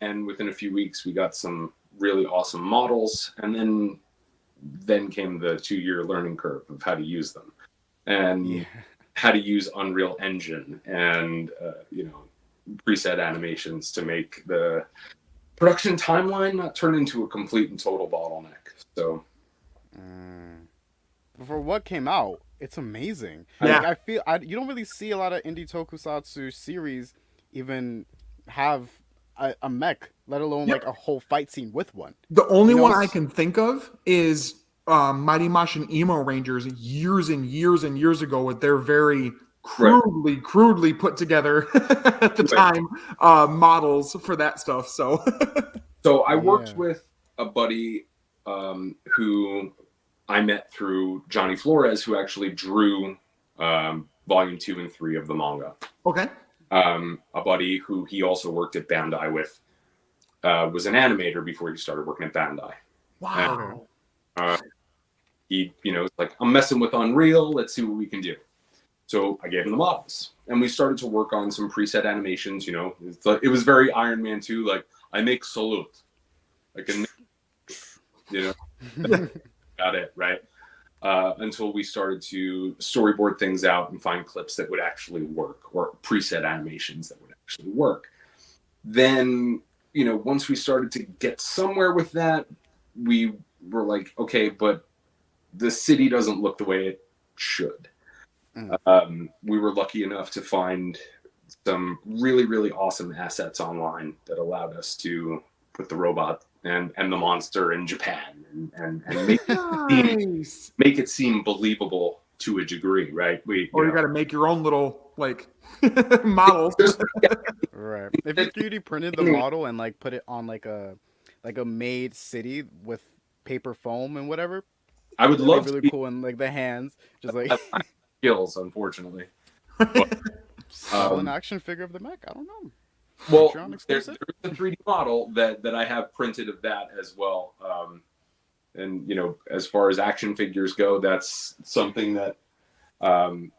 S3: And within a few weeks, we got some really awesome models, and then came the 2-year learning curve of how to use them, and how to use Unreal Engine and preset animations to make the production timeline not turn into a complete and total bottleneck. So
S1: for what came out, it's amazing.
S2: Yeah.
S1: I feel you don't really see a lot of indie tokusatsu series even have a mech, let alone like a whole fight scene with one.
S2: The only one I can think of is Mighty Mashin Emo Rangers years and years and years ago, with their very crudely put together at the time models for that stuff. So
S3: I worked with a buddy who I met through Johnny Flores, who actually drew volume 2 and 3 of the manga.
S2: Okay.
S3: A buddy who he also worked at Bandai with, was an animator before he started working at Bandai.
S2: Wow.
S3: He, was like, I'm messing with Unreal. Let's see what we can do. So I gave him the models, and we started to work on some preset animations. It was very Iron Man 2. Like, I make salute, like got it right. Until we started to storyboard things out and find clips that would actually work, or preset animations that would actually work. Then, once we started to get somewhere with that, we were like, okay, but the city doesn't look the way it should. We were lucky enough to find some really, really awesome assets online that allowed us to put the robot and the monster in Japan and make, make it seem believable to a degree, right?
S2: You got to make your own little models.
S1: Right. If you 3D printed the model and like put it on like a made city with paper foam and whatever,
S3: I would love
S1: really cool, and like the hands, just like
S3: skills, unfortunately. But,
S1: sell an action figure of the mech. I don't know.
S3: Well, there's a 3D model that I have printed of that as well. And as far as action figures go, that's something that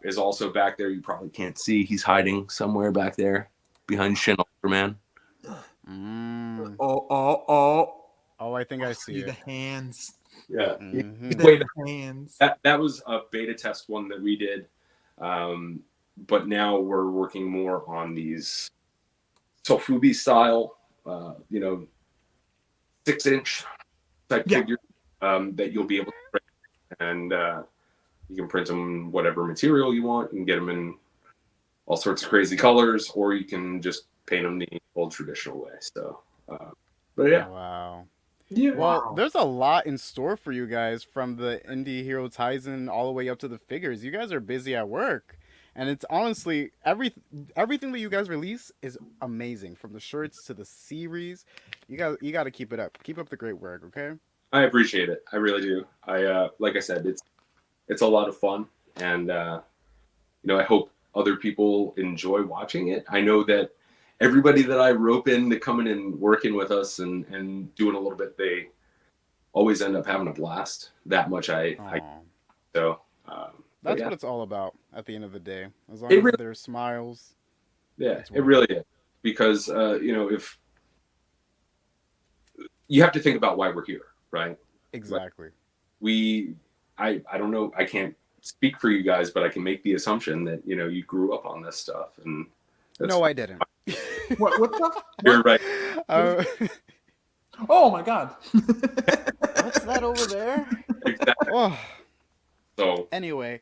S3: is also back there. You probably can't see. He's hiding somewhere back there behind Shin Ultraman.
S1: Oh, I think I see it.
S2: The hands.
S3: Yeah.
S2: The hands.
S3: That was a beta test one that we did. But now we're working more on these Sofubi style, 6-inch type figures that you'll be able to print. And you can print them in whatever material you want and get them in all sorts of crazy colors, or you can just paint them the old traditional way. So, but yeah.
S1: Wow.
S2: Yeah.
S1: Well, there's a lot in store for you guys, from the Indie Hero Tizen all the way up to the figures. You guys are busy at work, and it's honestly everything that you guys release is amazing, from the shirts to the series. You got to keep it up. Keep up the great work, okay?
S3: I appreciate it. I really do. Like I said, it's a lot of fun, and I hope other people enjoy watching it. I know that everybody that I rope in to coming and working with us and doing a little bit, they always end up having a blast. That much
S1: That's what it's all about at the end of the day. As long as there's smiles.
S3: Yeah, it really is. Because, if you have to think about why we're here, right?
S1: Exactly.
S3: I don't know, I can't speak for you guys, but I can make the assumption that, you grew up on this stuff. And
S1: no, I didn't.
S2: What the?
S3: You're right.
S2: Oh my God.
S1: What's that over there?
S3: Exactly.
S1: Oh.
S3: So
S1: anyway.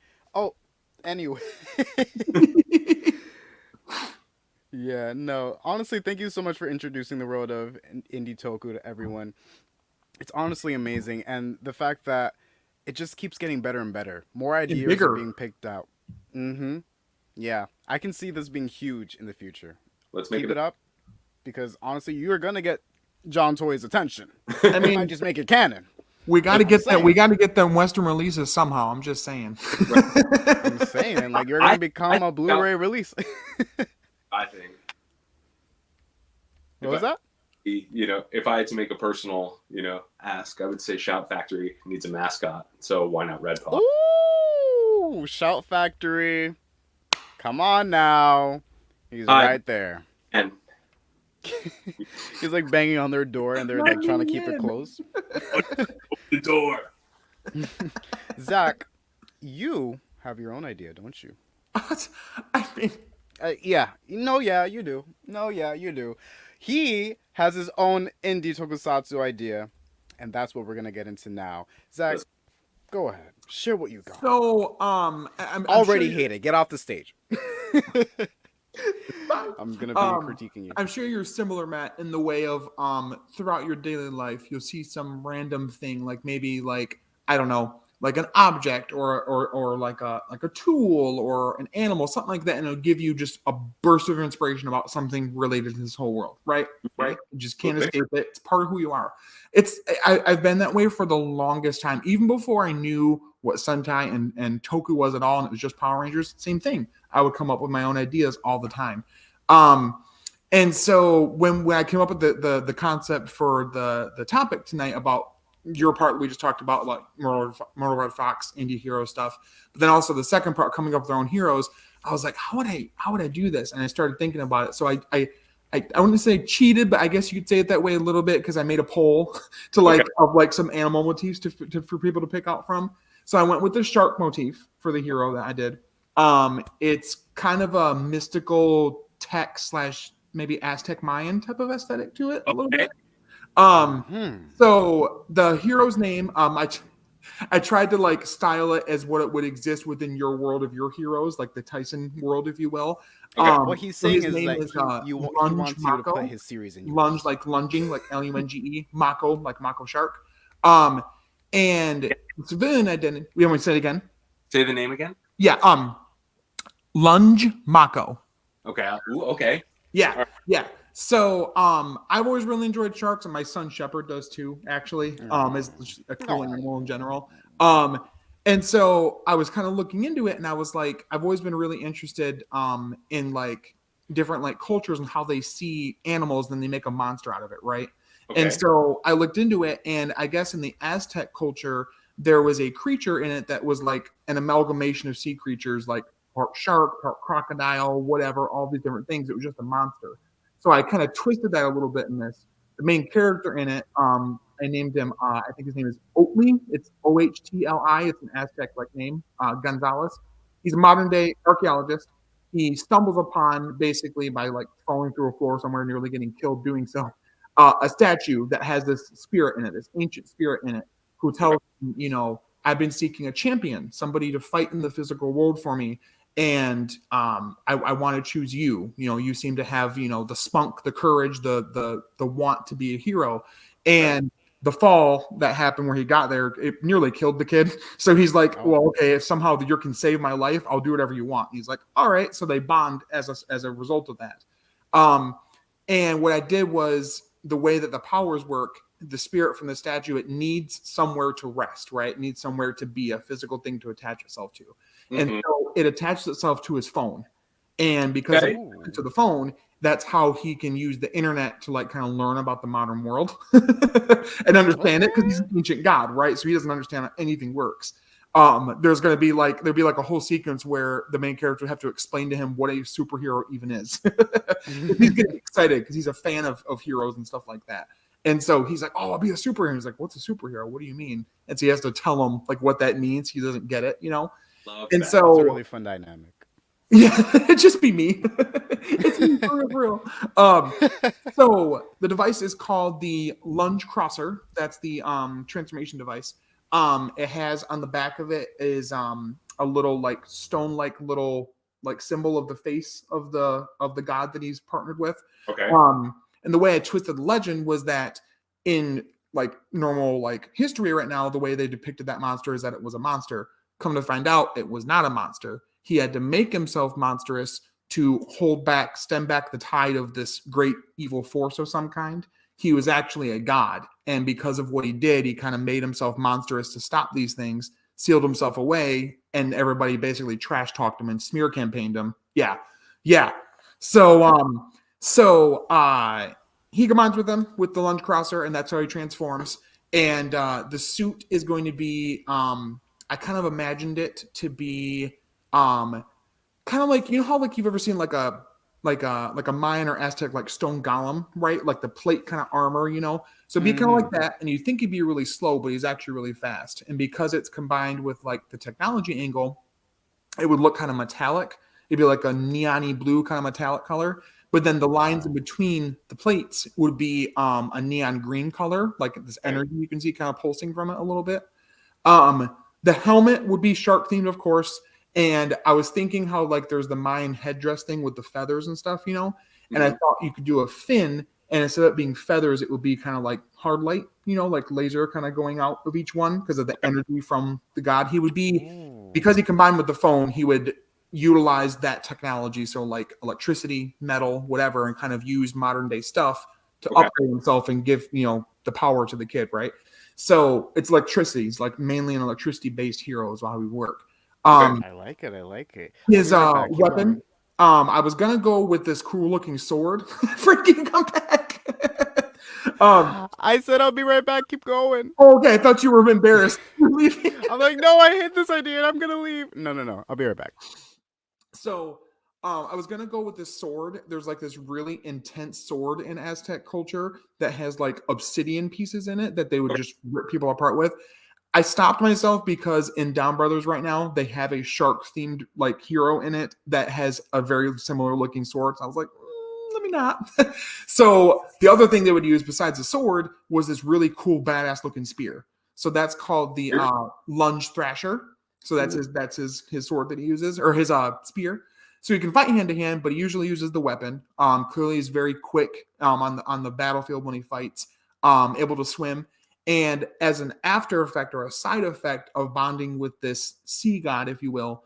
S1: Yeah, no. Honestly, thank you so much for introducing the world of Indie Toku to everyone. It's honestly amazing, and the fact that it just keeps getting better and better. More ideas are being picked out. Yeah, I can see this being huge in the future.
S3: Let's keep
S1: it up, because honestly, you're gonna get John Toy's attention.
S2: I mean,
S1: might just make it canon.
S2: We got to get that. We got to get them Western releases somehow. I'm just saying.
S1: I'm saying, like, you're gonna become a Blu-ray release.
S3: I think.
S1: What was that?
S3: If I had to make a personal, ask, I would say Shout Factory needs a mascot. So why not Red Fox?
S1: Ooh, Shout Factory. Come on now. He's right there.
S3: And
S1: he's like banging on their door, and they're like trying to keep it closed.
S3: Open the door.
S1: Zach, you have your own idea, don't you?
S2: I mean,
S1: yeah. No, yeah, you do. No, yeah, you do. He has his own indie tokusatsu idea, and that's what we're gonna get into now. Zach, go ahead. Share what you got.
S2: So,
S1: I'm already hate it. Get off the stage. I'm gonna be critiquing you.
S2: I'm sure you're similar, Matt, in the way of throughout your daily life, you'll see some random thing, like maybe I don't know, like an object or like a tool or an animal, something like that, and it'll give you just a burst of inspiration about something related to this whole world, right? Right? You just can't escape it. It's part of who you are. I've been that way for the longest time, even before I knew what Sentai and Toku was at all, and it was just Power Rangers. Same thing. I would come up with my own ideas all the time. And so when I came up with the concept for the topic tonight about your part we just talked about, like Immortal Red Fox, indie hero stuff. But then also the second part, coming up with their own heroes. I was like, how would I do this? And I started thinking about it. So I wouldn't say cheated, but I guess you could say it that way a little bit, because I made a poll to of like some animal motifs for people to pick out from. So I went with the shark motif for the hero that I did. It's kind of a mystical tech / maybe Aztec Mayan type of aesthetic to it a little bit. So the hero's name, I tried to like style it as what it would exist within your world of your heroes, like the Tyson world, if you will.
S1: What he's saying is that he wants you to put his series in yours.
S2: Lunge, like lunging, like Lunge, Mako, like Mako Shark. And civilian identity. We want to say it again.
S3: Say the name again.
S2: Yeah. Lunge Mako.
S3: Okay. Ooh, okay.
S2: Yeah. Right. Yeah. So I've always really enjoyed sharks, and my son Shepard does too, actually. Is a cool animal in general. And so I was kind of looking into it, and I was like, I've always been really interested in like different like cultures and how they see animals, then they make a monster out of it, right? Okay. And so I looked into it, and I guess in the Aztec culture, there was a creature in it that was like an amalgamation of sea creatures, like part shark, part crocodile, whatever, all these different things. It was just a monster. So I kind of twisted that a little bit in this. The main character in it, I named him, I think his name is Ohtli. It's Ohtli. It's an Aztec-like name, Gonzalez. He's a modern-day archaeologist. He stumbles upon, basically, by like falling through a floor somewhere, nearly getting killed doing so, a statue that has this spirit in it, this ancient spirit in it, who tells him, you know, I've been seeking a champion, somebody to fight in the physical world for me. And I want to choose you. You know, you seem to have, you know, the spunk, the courage, the want to be a hero. And the fall that happened where he got there, it nearly killed the kid. So he's like, well, okay, if somehow you can save my life, I'll do whatever you want. He's like, all right. So they bond as a result of that. And what I did was, the way that the powers work, the spirit from the statue, it needs somewhere to rest, right? It needs somewhere to be a physical thing to attach itself to. And so it attaches itself to his phone. And because to the phone, that's how he can use the internet to like kind of learn about the modern world and understand it, because he's an ancient god, right? So he doesn't understand how anything works. There'll be like a whole sequence where the main character would have to explain to him what a superhero even is. He's getting excited because he's a fan of heroes and stuff like that. And so he's like, oh, I'll be a superhero. He's like, what's a superhero? What do you mean? And so he has to tell him like what that means. He doesn't get it, you know? And so
S1: it's a really fun dynamic.
S2: Yeah, it'd just be me. It's me for real. So the device is called the Lunge Crosser. That's the transformation device. It has on the back of it is a little like stone-like little like symbol of the face of the god that he's partnered with.
S3: Okay.
S2: And the way I twisted the legend was that in like normal like history right now, the way they depicted that monster is that it was a monster. Come to find out, it was not a monster. He had to make himself monstrous to stem back the tide of this great evil force of some kind. He was actually a god. And because of what he did, he kind of made himself monstrous to stop these things, sealed himself away, and everybody basically trash talked him and smear campaigned him. Yeah. So he combines with them with the Lunge Crosser, and that's how he transforms. And the suit is going to be, I kind of imagined it to be kind of like, you know how like you've ever seen like a Mayan or Aztec like stone golem, right? Like the plate kind of armor, you know? So it'd be kind of like that. And you think he'd be really slow, but he's actually really fast. And because it's combined with like the technology angle, it would look kind of metallic. It'd be like a neon-y blue kind of metallic color. But then the lines in between the plates would be a neon green color, like this energy you can see kind of pulsing from it a little bit. The helmet would be shark themed, of course. And I was thinking how like there's the Mayan headdress thing with the feathers and stuff, you know? And I thought you could do a fin, and instead of it being feathers, it would be kind of like hard light, you know, like laser kind of going out of each one because of the energy from the god. He would be, because he combined with the phone, he would utilize that technology. So like electricity, metal, whatever, and kind of use modern day stuff to upgrade himself and give, you know, the power to the kid, right? So it's electricity. It's like mainly an electricity based hero is how we work.
S1: I like it.
S2: His weapon. I was gonna go with this cool looking sword. Freaking come back.
S1: I said I'll be right back. Keep going.
S2: Okay, I thought you were embarrassed. Leaving.
S1: I'm like, no, I hate this idea and I'm gonna leave. No. I'll be right back.
S2: So, I was gonna go with this sword. There's like this really intense sword in Aztec culture that has like obsidian pieces in it that they would just rip people apart with. I stopped myself because in Down Brothers right now they have a shark themed like hero in it that has a very similar looking sword. So I was like, let me not. So the other thing they would use besides the sword was this really cool badass looking spear. So that's called the lunge thrasher. So that's his sword that he uses, or his spear. So he can fight hand to hand, but he usually uses the weapon. Clearly he's very quick on the battlefield when he fights. Able to swim. And as an after effect or a side effect of bonding with this sea god, if you will,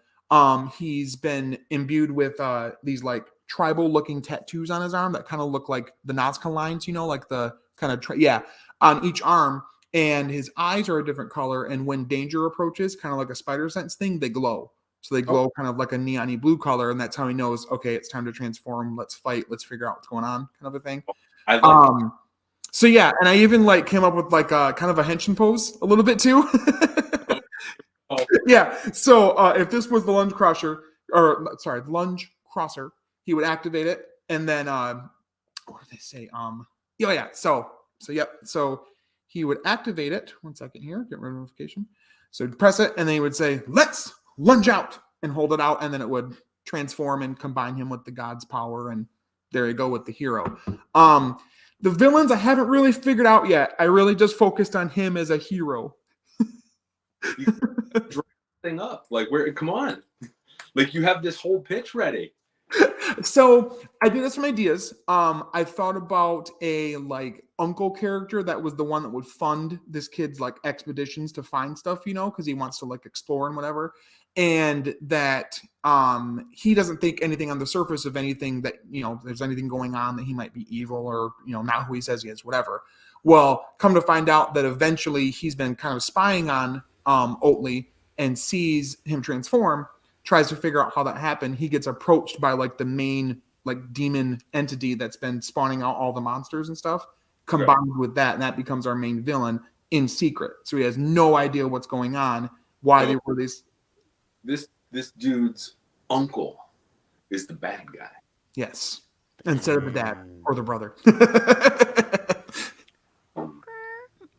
S2: he's been imbued with these like tribal looking tattoos on his arm that kind of look like the Nazca lines, like the kind of, on each arm. And his eyes are a different color. And when danger approaches, kind of like a spider sense thing, they glow. So they glow kind of like a neon blue color. And that's how he knows, okay, it's time to transform. Let's fight. Let's figure out what's going on, kind of a thing.
S3: I like it.
S2: So yeah, and I even like came up with like a kind of a henshin pose a little bit too. Yeah. So if this was the lunge crusher, the lunge crosser, he would activate it, and then what did they say? So he would activate it. 1 second here, get rid of notification. So he'd press it, and then he would say, "Let's lunge out," and hold it out, and then it would transform and combine him with the god's power, and there you go with the hero. The villains I haven't really figured out yet. I really just focused on him as a hero.
S3: You draw thing up. Like, come on. Like, you have this whole pitch ready.
S2: So I did have some ideas. I thought about a like uncle character that was the one that would fund this kid's like expeditions to find stuff, because he wants to like explore and whatever. And that he doesn't think anything on the surface of anything that, there's anything going on that he might be evil or, not who he says he is, whatever. Well, come to find out that eventually he's been kind of spying on Oatly and sees him transform, tries to figure out how that happened. He gets approached by like the main like demon entity that's been spawning out all the monsters and stuff, combined with that. And that becomes our main villain in secret. So he has no idea what's going on, why they were these.
S3: This dude's uncle is the bad guy.
S2: Yes. Instead of the dad or the brother.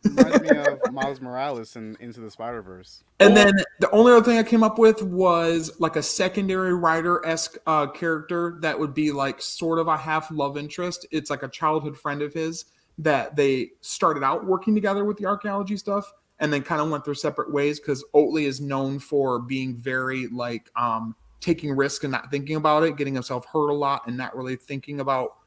S1: Reminds me of Miles Morales in Into the Spider-Verse.
S2: And then the only other thing I came up with was like a secondary writer-esque character that would be like sort of a half love interest. It's like a childhood friend of his that they started out working together with the archaeology stuff and then kind of went their separate ways because Oatly is known for being very like taking risks and not thinking about it, getting himself hurt a lot and not really thinking about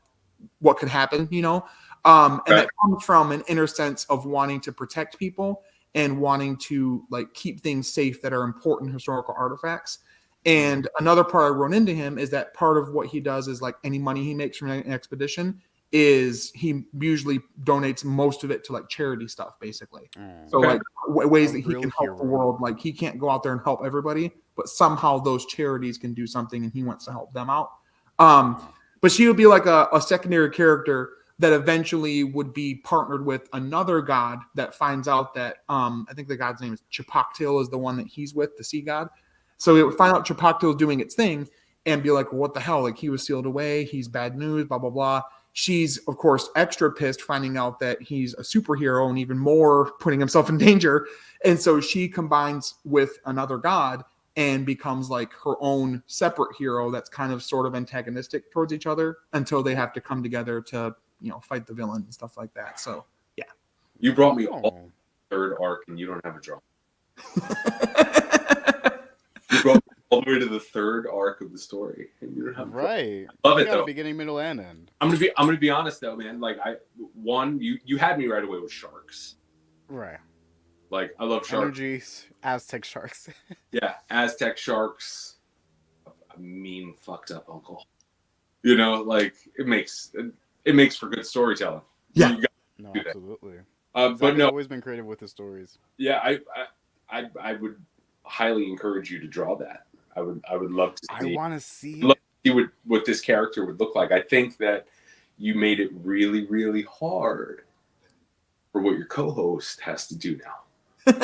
S2: what could happen, And that comes from an inner sense of wanting to protect people and wanting to like keep things safe that are important historical artifacts. And another part I wrote into him is that part of what he does is like any money he makes from an expedition is he usually donates most of it to like charity stuff, basically. So like ways that he can help the world. Like he can't go out there and help everybody, but somehow those charities can do something and he wants to help them out. But she would be like a secondary character that eventually would be partnered with another god that finds out that I think the god's name is Chapaktil is the one that he's with, the sea god. So it would find out Chapaktil is doing its thing and be like, well, what the hell? Like he was sealed away. He's bad news, blah, blah, blah. She's, of course, extra pissed finding out that he's a superhero and even more putting himself in danger. And so she combines with another god and becomes like her own separate hero that's kind of sort of antagonistic towards each other until they have to come together to, fight the villain and stuff like that. So, yeah.
S3: You brought me all third arc and you don't have a draw. You brought me all the way to the third arc of the story. And you don't have
S1: right.
S3: Love it though.
S1: Beginning, middle, and end.
S3: I'm gonna be honest though, man. Like you had me right away with sharks.
S1: Right.
S3: Like I love sharks.
S1: Energies, Aztec sharks.
S3: Yeah, Aztec sharks. A mean, fucked up uncle. Like it makes for good storytelling.
S2: Yeah.
S1: No, absolutely.
S3: But no,
S1: always been creative with the stories.
S3: Yeah, I would highly encourage you to draw that. I would love to see.
S1: I want to see
S3: what this character would look like. I think that you made it really, really hard for what your co-host has to do now.
S2: It's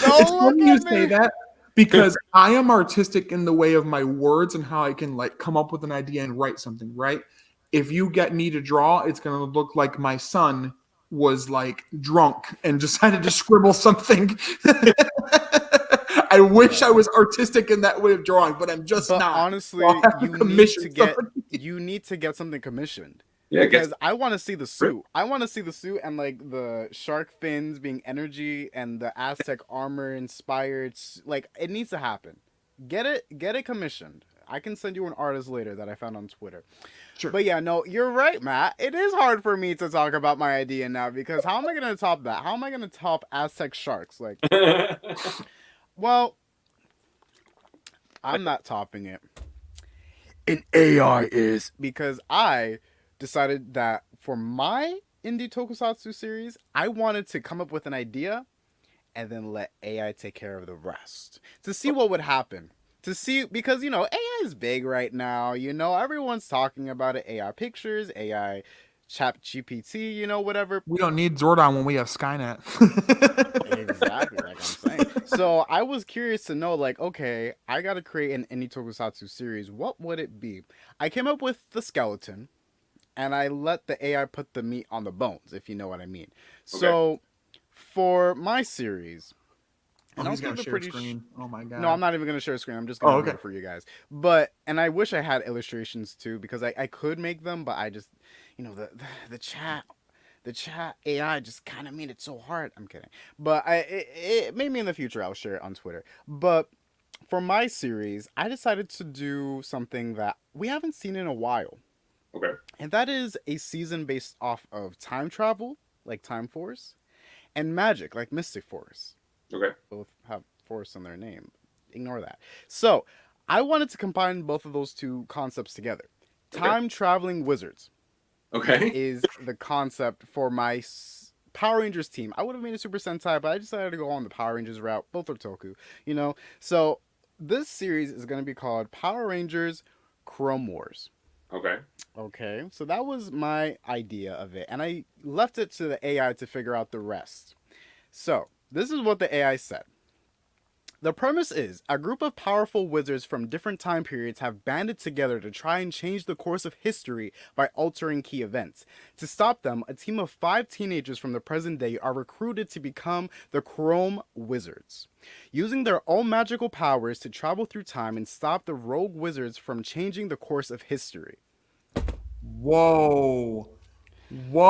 S1: Don't look
S2: funny you
S1: at
S2: say
S1: me.
S2: that because I am artistic in the way of my words and how I can like come up with an idea and write something, right? If you get me to draw, it's going to look like my son was like drunk and decided to scribble something. I wish I was artistic in that way of drawing, but I'm just
S1: But
S2: not.
S1: honestly,
S2: I'll have to commission somebody.
S1: you need to get something commissioned.
S3: Yeah,
S1: Because I want to see the suit. I want to see the suit and like the shark fins being energy and the Aztec armor inspired. Like it needs to happen. Get it commissioned. I can send you an artist later that I found on Twitter.
S2: Sure.
S1: But yeah, no, you're right, Matt. It is hard for me to talk about my idea now because how am I gonna top that? How am I gonna top Aztec sharks? Like, well, I'm not topping it. An AI is because I decided that for my indie tokusatsu series, I wanted to come up with an idea and then let AI take care of the rest to see what would happen. To see, because AI is big right now. Everyone's talking about it. AI pictures, AI chat GPT, whatever.
S2: We don't need Zordon when we have Skynet.
S1: Exactly, like I'm saying. So I was curious to know, like, okay, I gotta create an indie tokusatsu series. What would it be? I came up with the skeleton, and I let the AI put the meat on the bones, if you know what I mean. So for my series, and
S2: he's
S1: I'll
S2: gonna
S1: keep it
S2: share
S1: pretty.
S2: screen. Oh my god.
S1: No, I'm not even gonna share a screen. I'm just gonna
S2: Oh,
S1: do
S2: okay.
S1: it for you guys. And I wish I had illustrations too because I could make them, but I just, the chat AI just kind of made it so hard. I'm kidding, but maybe in the future I'll share it on Twitter. But for my series, I decided to do something that we haven't seen in a while.
S3: Okay.
S1: And that is a season based off of time travel, like Time Force, and magic, like Mystic Force.
S3: Okay.
S1: Both have Force in their name. Ignore that. So, I wanted to combine both of those two concepts together. Time traveling wizards
S3: Okay.
S1: is the concept for my Power Rangers team. I would have made a Super Sentai, but I decided to go on the Power Rangers route. Both are Toku, So, this series is going to be called Power Rangers Chrome Wars.
S3: Okay.
S1: Okay, so that was my idea of it, and I left it to the AI to figure out the rest. So, this is what the AI said. The premise is a group of powerful wizards from different time periods have banded together to try and change the course of history by altering key events. To stop them, a team of 5 teenagers from the present day are recruited to become the Chrome Wizards, using their own magical powers to travel through time and stop the rogue wizards from changing the course of history.
S2: Whoa.
S1: We're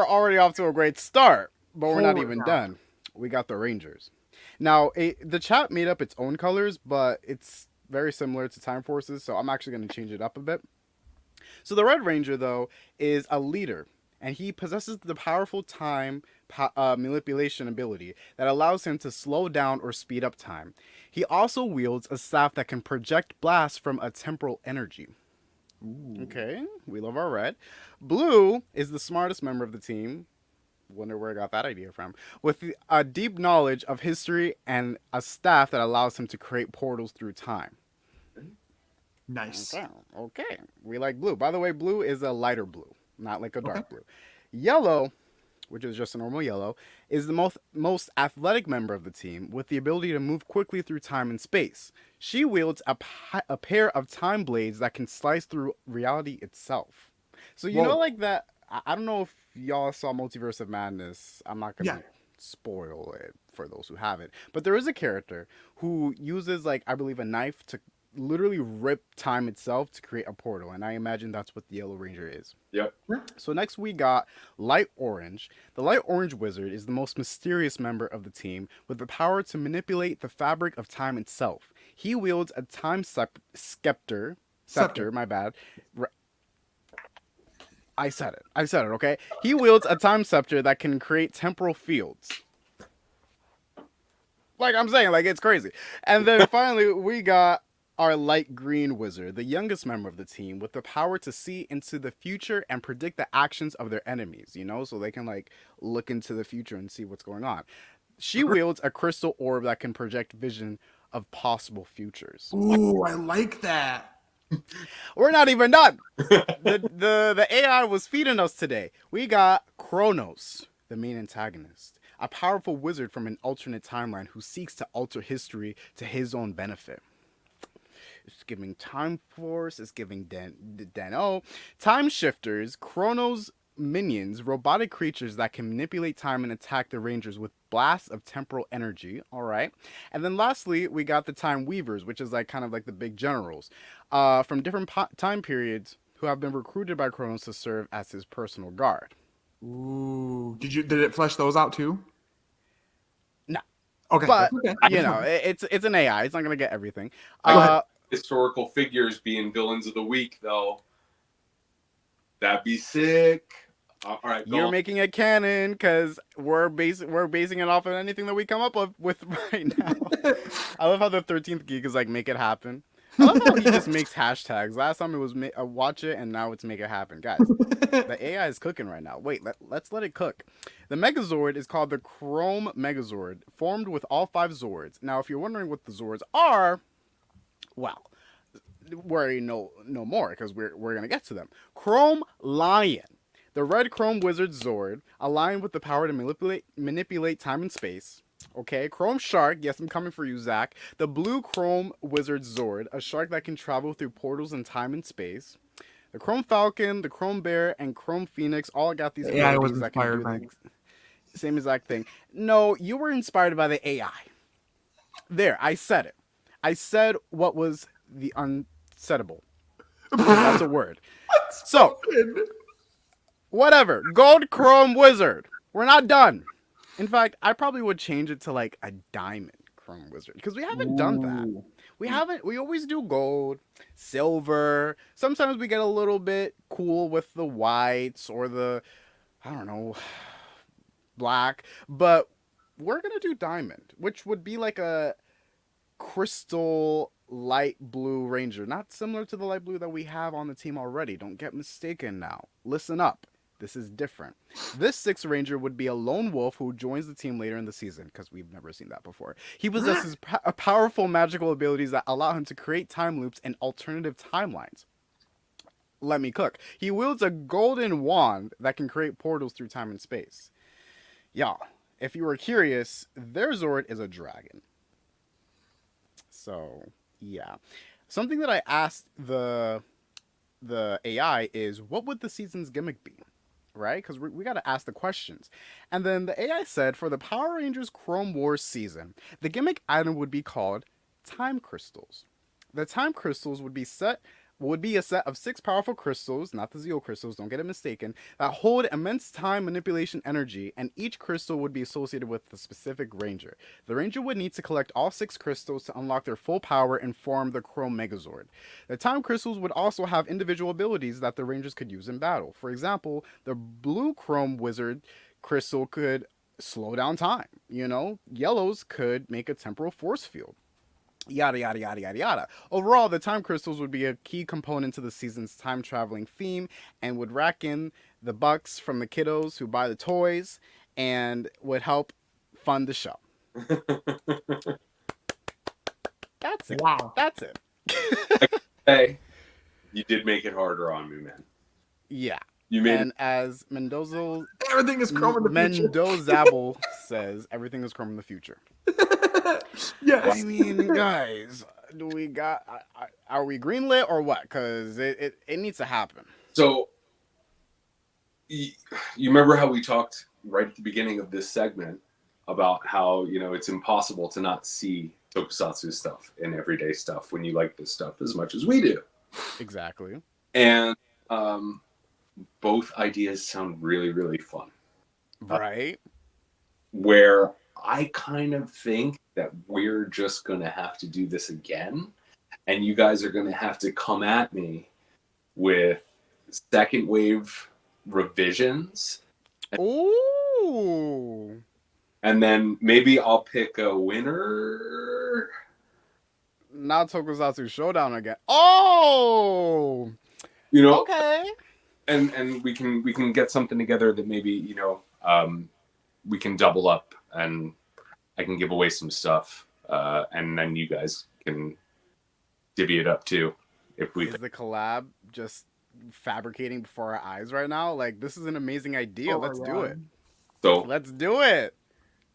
S1: already off to a great start, but we're not
S2: Holy
S1: even
S2: cow.
S1: done. We got the Rangers. Now, the chat made up its own colors, but it's very similar to Time Force's, so I'm actually going to change it up a bit. So the Red Ranger, though, is a leader, and he possesses the powerful time manipulation ability that allows him to slow down or speed up time. He also wields a staff that can project blasts from a temporal energy. Ooh. Okay, we love our red. Blue is the smartest member of the team. Wonder where I got that idea from. With a deep knowledge of history and a staff that allows him to create portals through time.
S2: Nice.
S1: Okay. We like blue. By the way, blue is a lighter blue, not like a dark blue. Yellow, which is just a normal yellow, is the most athletic member of the team with the ability to move quickly through time and space. She wields a pair of time blades that can slice through reality itself. So you know, like that. I don't know if y'all saw Multiverse of Madness. I'm not gonna spoil it for those who haven't. But there is a character who uses, like, I believe, a knife to literally rip time itself to create a portal, and I imagine that's what the Yellow Ranger is.
S3: Yep.
S1: So next we got Light Orange. The Light Orange Wizard is the most mysterious member of the team with the power to manipulate the fabric of time itself. He wields a time scepter, my bad. I said it, okay? He wields a time scepter that can create temporal fields. Like I'm saying, like, it's crazy. And then finally we got our Light Green Wizard, the youngest member of the team, with the power to see into the future and predict the actions of their enemies, so they can, like, look into the future and see what's going on. She wields a crystal orb that can project vision of possible futures.
S2: Ooh, I like that.
S1: We're not even done. The AI was feeding us today. We got Kronos, the main antagonist, a powerful wizard from an alternate timeline who seeks to alter history to his own benefit. It's giving Time Force, it's giving Den-O. Time shifters, Kronos minions, robotic creatures that can manipulate time and attack the Rangers with blasts of temporal energy. All right. And then lastly, we got the Time Weavers, which is like kind of like the big generals from different time periods who have been recruited by Kronos to serve as his personal guard.
S2: Ooh, did it flesh those out too?
S1: No.
S2: Okay,
S1: But,
S2: okay.
S1: you know, it's an AI. It's not going to get everything.
S3: Historical figures being villains of the week, though. That'd be sick. All right,
S1: you're making it canon because we're basing it off of anything that we come up with right now. I love how the 13th Geek is like, make it happen. I love how he just makes hashtags. Last time it was watch it, and now it's make it happen. Guys, the AI is cooking right now. Wait, let's let it cook. The Megazord is called the Chrome Megazord, formed with all 5 Zords. Now, if you're wondering what the Zords are, well, we already know more because we're gonna get to them. Chrome Lion. The red Chrome Wizard Zord, aligned with the power to manipulate time and space. Okay, Chrome Shark, yes, I'm coming for you, Zach. The blue Chrome Wizard Zord, a shark that can travel through portals in time and space. The Chrome Falcon, the Chrome Bear, and Chrome Phoenix all got these abilities that can do the same exact thing. No, you were inspired by the AI. There, I said it. I said what was the unsettable. That's a word. So... whatever. Gold Chrome Wizard. We're not done. In fact, I probably would change it to like a diamond Chrome Wizard because we haven't done that. We always do gold, silver. Sometimes we get a little bit cool with the whites or the, I don't know, black. But we're going to do diamond, which would be like a crystal light blue ranger. Not similar to the light blue that we have on the team already. Don't get mistaken now. Listen up. This is different. This 6th Ranger would be a lone wolf who joins the team later in the season, because we've never seen that before. He possesses powerful magical abilities that allow him to create time loops and alternative timelines. Let me cook. He wields a golden wand that can create portals through time and space. Y'all, if you were curious, their Zord is a dragon. So, yeah. Something that I asked the AI is, what would the season's gimmick be? Right? Because we got to ask the questions. And then the AI said, for the Power Rangers Chrome Wars season, the gimmick item would be called Time Crystals. The Time Crystals would be a set of 6 powerful crystals, not the Zeo crystals, don't get it mistaken, that hold immense time manipulation energy, and each crystal would be associated with a specific ranger. The ranger would need to collect all 6 crystals to unlock their full power and form the Chrome Megazord. The time crystals would also have individual abilities that the rangers could use in battle. For example, the blue Chrome Wizard crystal could slow down time. Yellows could make a temporal force field. Yada, yada, yada, yada, yada. Overall, the time crystals would be a key component to the season's time traveling theme and would rack in the bucks from the kiddos who buy the toys and would help fund the show. That's it.
S2: Wow.
S1: That's it.
S3: Hey, you did make it harder on me, man.
S1: Yeah.
S3: You made
S1: and as Mendoza,
S2: everything is chrome in the future.
S1: Mendozabel says, everything is chrome in the future.
S2: Yes.
S1: I mean, guys, are we greenlit or what? Because it needs to happen.
S3: So, you remember how we talked right at the beginning of this segment about how, it's impossible to not see Tokusatsu stuff and everyday stuff when you like this stuff as much as we do.
S1: Exactly.
S3: And both ideas sound really, really fun.
S1: Right.
S3: Where I kind of think that we're just going to have to do this again. And you guys are going to have to come at me with second wave revisions.
S1: Ooh.
S3: And then maybe I'll pick a winner.
S1: Not Tokusatsu Showdown again. Oh. Okay.
S3: And we can get something together that maybe, we can double up and I can give away some stuff. And then you guys can divvy it up too. if we
S1: Is the collab just fabricating before our eyes right now? Like, this is an amazing idea.
S2: Oh my
S1: Let's do it.
S2: God.
S3: so
S1: Let's do it.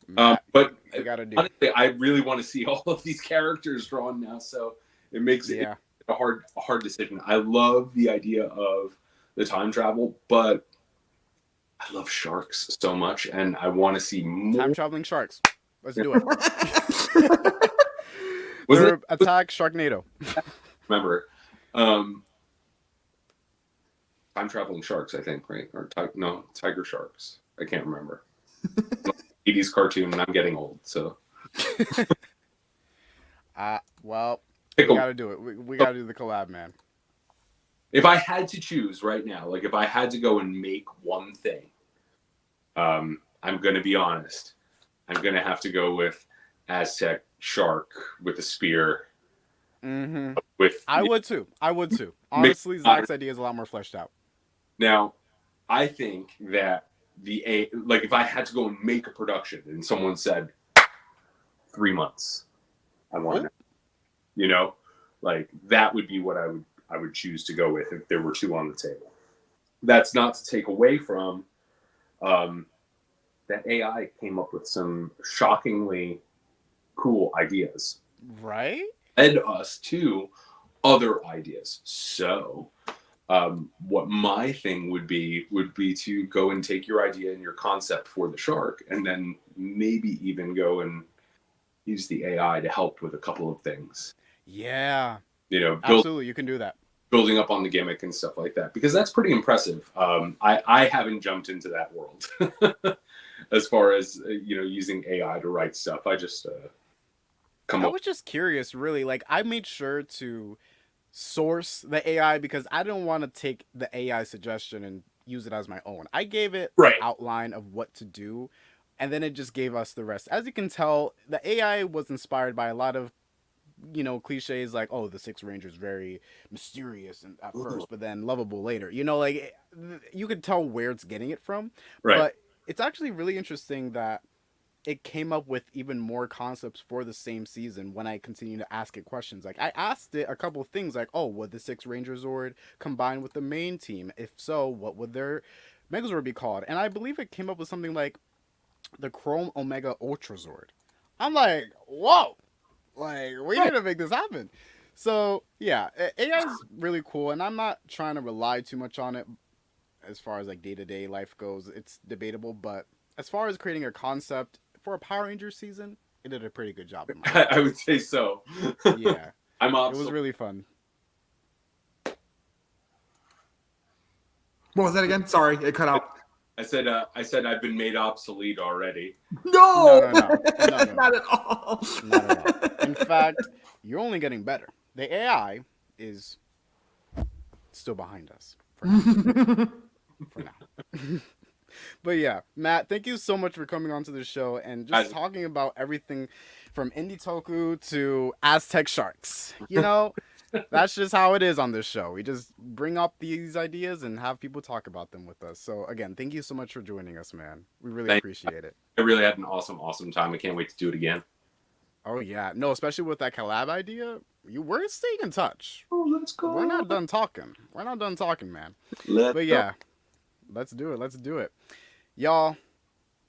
S1: Matt,
S3: but
S1: we gotta do.
S3: honestly, I really want to see all of these characters drawn now, so it makes it
S1: Yeah.
S3: a hard decision. I love the idea of the time travel, but I love sharks so much, and I want to see more.
S1: Time traveling sharks. Let's do it.
S3: Was
S1: They're
S3: it?
S1: attack Sharknado.
S3: Remember, time traveling sharks, I think, right? Or no, tiger sharks. I can't remember. 80s cartoon, and I'm getting old, so.
S1: Well,
S3: Pick
S1: we
S3: a-
S1: gotta do it. We gotta do the collab, man.
S3: If I had to choose right now, like if I had to go and make one thing, I'm going to be honest. I'm going to have to go with Aztec shark with a spear.
S1: Mm-hmm.
S3: With
S1: I would too. Honestly, Zach's idea is a lot more fleshed out.
S3: Now, I think that like if I had to go and make a production and someone said 3 months, I want it. You know, like that would be what I would choose to go with if there were two on the table. That's not to take away from that AI came up with some shockingly cool ideas.
S1: Right?
S3: Led us to other ideas. So what my thing would be to go and take your idea and your concept for the shark and then maybe even go and use the AI to help with a couple of things.
S1: Yeah.
S3: You know,
S1: Absolutely, you can do that.
S3: Building up on the gimmick and stuff like that, because that's pretty impressive. I haven't jumped into that world as far as using AI to write stuff. I just
S1: I was just curious, really. Like, I made sure to source the AI because I didn't want to take the AI suggestion and use it as my own. I gave it
S3: Right.
S1: an outline of what to do, and then it just gave us the rest. As you can tell, the AI was inspired by a lot of cliches like, oh, the Six Rangers very mysterious and at first, but then lovable later. Like you could tell where it's getting it from.
S3: Right.
S1: But it's actually really interesting that it came up with even more concepts for the same season when I continue to ask it questions. Like, I asked it a couple of things like, oh, would the Six Ranger Zord combine with the main team? If so, what would their Megazord be called? And I believe it came up with something like the Chrome Omega Ultra Zord. I'm like, whoa! Like, we need to make this happen. So, yeah, AI is really cool, and I'm not trying to rely too much on it as far as, like, day-to-day life goes. It's debatable, but as far as creating a concept for a Power Rangers season, it did a pretty good job.
S3: I would say so.
S1: Yeah.
S3: It
S1: was really fun.
S2: What was that again? Sorry, it cut out.
S3: I said I've been made obsolete already.
S2: No,
S1: No.
S2: Not at all.
S1: Not at all. In fact, you're only getting better. The AI is still behind us for now. But yeah, Matt, thank you so much for coming onto the show and just talking about everything from Indie Toku to Aztec Sharks. That's just how it is on this show. We just bring up these ideas and have people talk about them with us. So again, thank you so much for joining us, man. We really appreciate it.
S3: I really had an awesome time. I can't wait to do it again.
S1: Oh yeah, no, especially with that collab idea. We're staying in touch.
S3: Oh, let's go.
S1: We're not done talking, man. But yeah, let's do it. Y'all,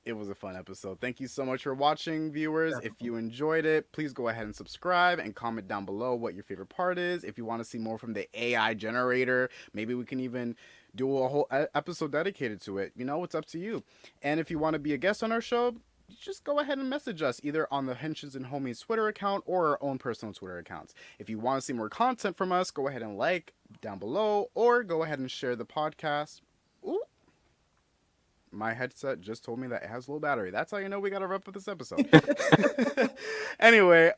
S1: it was a fun episode. Thank you so much for watching, viewers. If you enjoyed it, please go ahead and subscribe and comment down below what your favorite part is. If you want to see more from the AI generator, maybe we can even do a whole episode dedicated to it. It's up to you. And if you want to be a guest on our show, just go ahead and message us either on the Henshins and Homies Twitter account or our own personal Twitter accounts. If you want to see more content from us, go ahead and like down below or go ahead and share the podcast. Ooh. My headset just told me that it has low battery. That's how you know we gotta wrap up this episode. Anyway,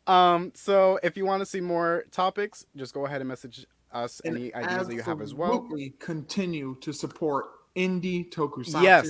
S1: so if you want to see more topics, just go ahead and message us any ideas that you have as well.
S2: Absolutely continue to support indie Tokusatsu.
S1: Yes.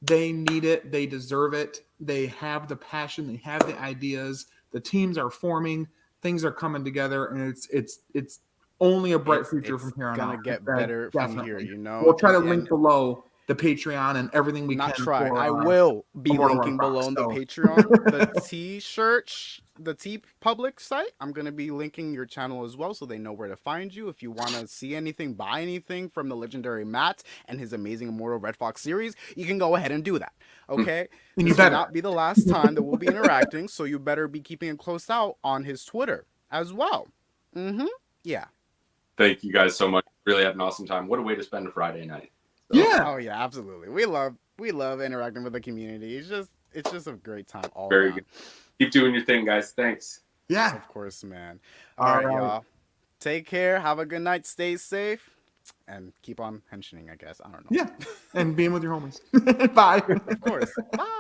S2: They need it. They deserve it. They have the passion. They have the ideas. The teams are forming. Things are coming together, and it's only a bright future from here on out.
S1: It's gonna get better from here.
S2: We'll try to link below the Patreon and everything we can.
S1: I will be linking below in the Patreon. The t-shirt the T Public site. I'm gonna be linking your channel as well, so they know where to find you. If you want to see anything, buy anything from the legendary Matt and his amazing Immortal Red Fox series, you can go ahead and do that. Okay,
S2: And you
S1: this will
S2: better.
S1: not be the last time that we'll be interacting, so you better be keeping a close out on his Twitter as well. Yeah.
S3: Thank you guys so much. Really had an awesome time. What a way to spend a Friday night.
S1: So,
S2: Yeah.
S1: Oh yeah, absolutely. We love interacting with the community. It's just a great time all
S3: Very
S1: around.
S3: good. Keep doing your thing, guys. Thanks.
S2: Yeah.
S1: Of course, man.
S2: All
S1: All right,
S2: right.
S1: y'all. Take care. Have a good night. Stay safe. And keep on henshining, I guess. I don't know.
S2: Yeah. And being with your homies. Bye.
S1: Of course. Bye.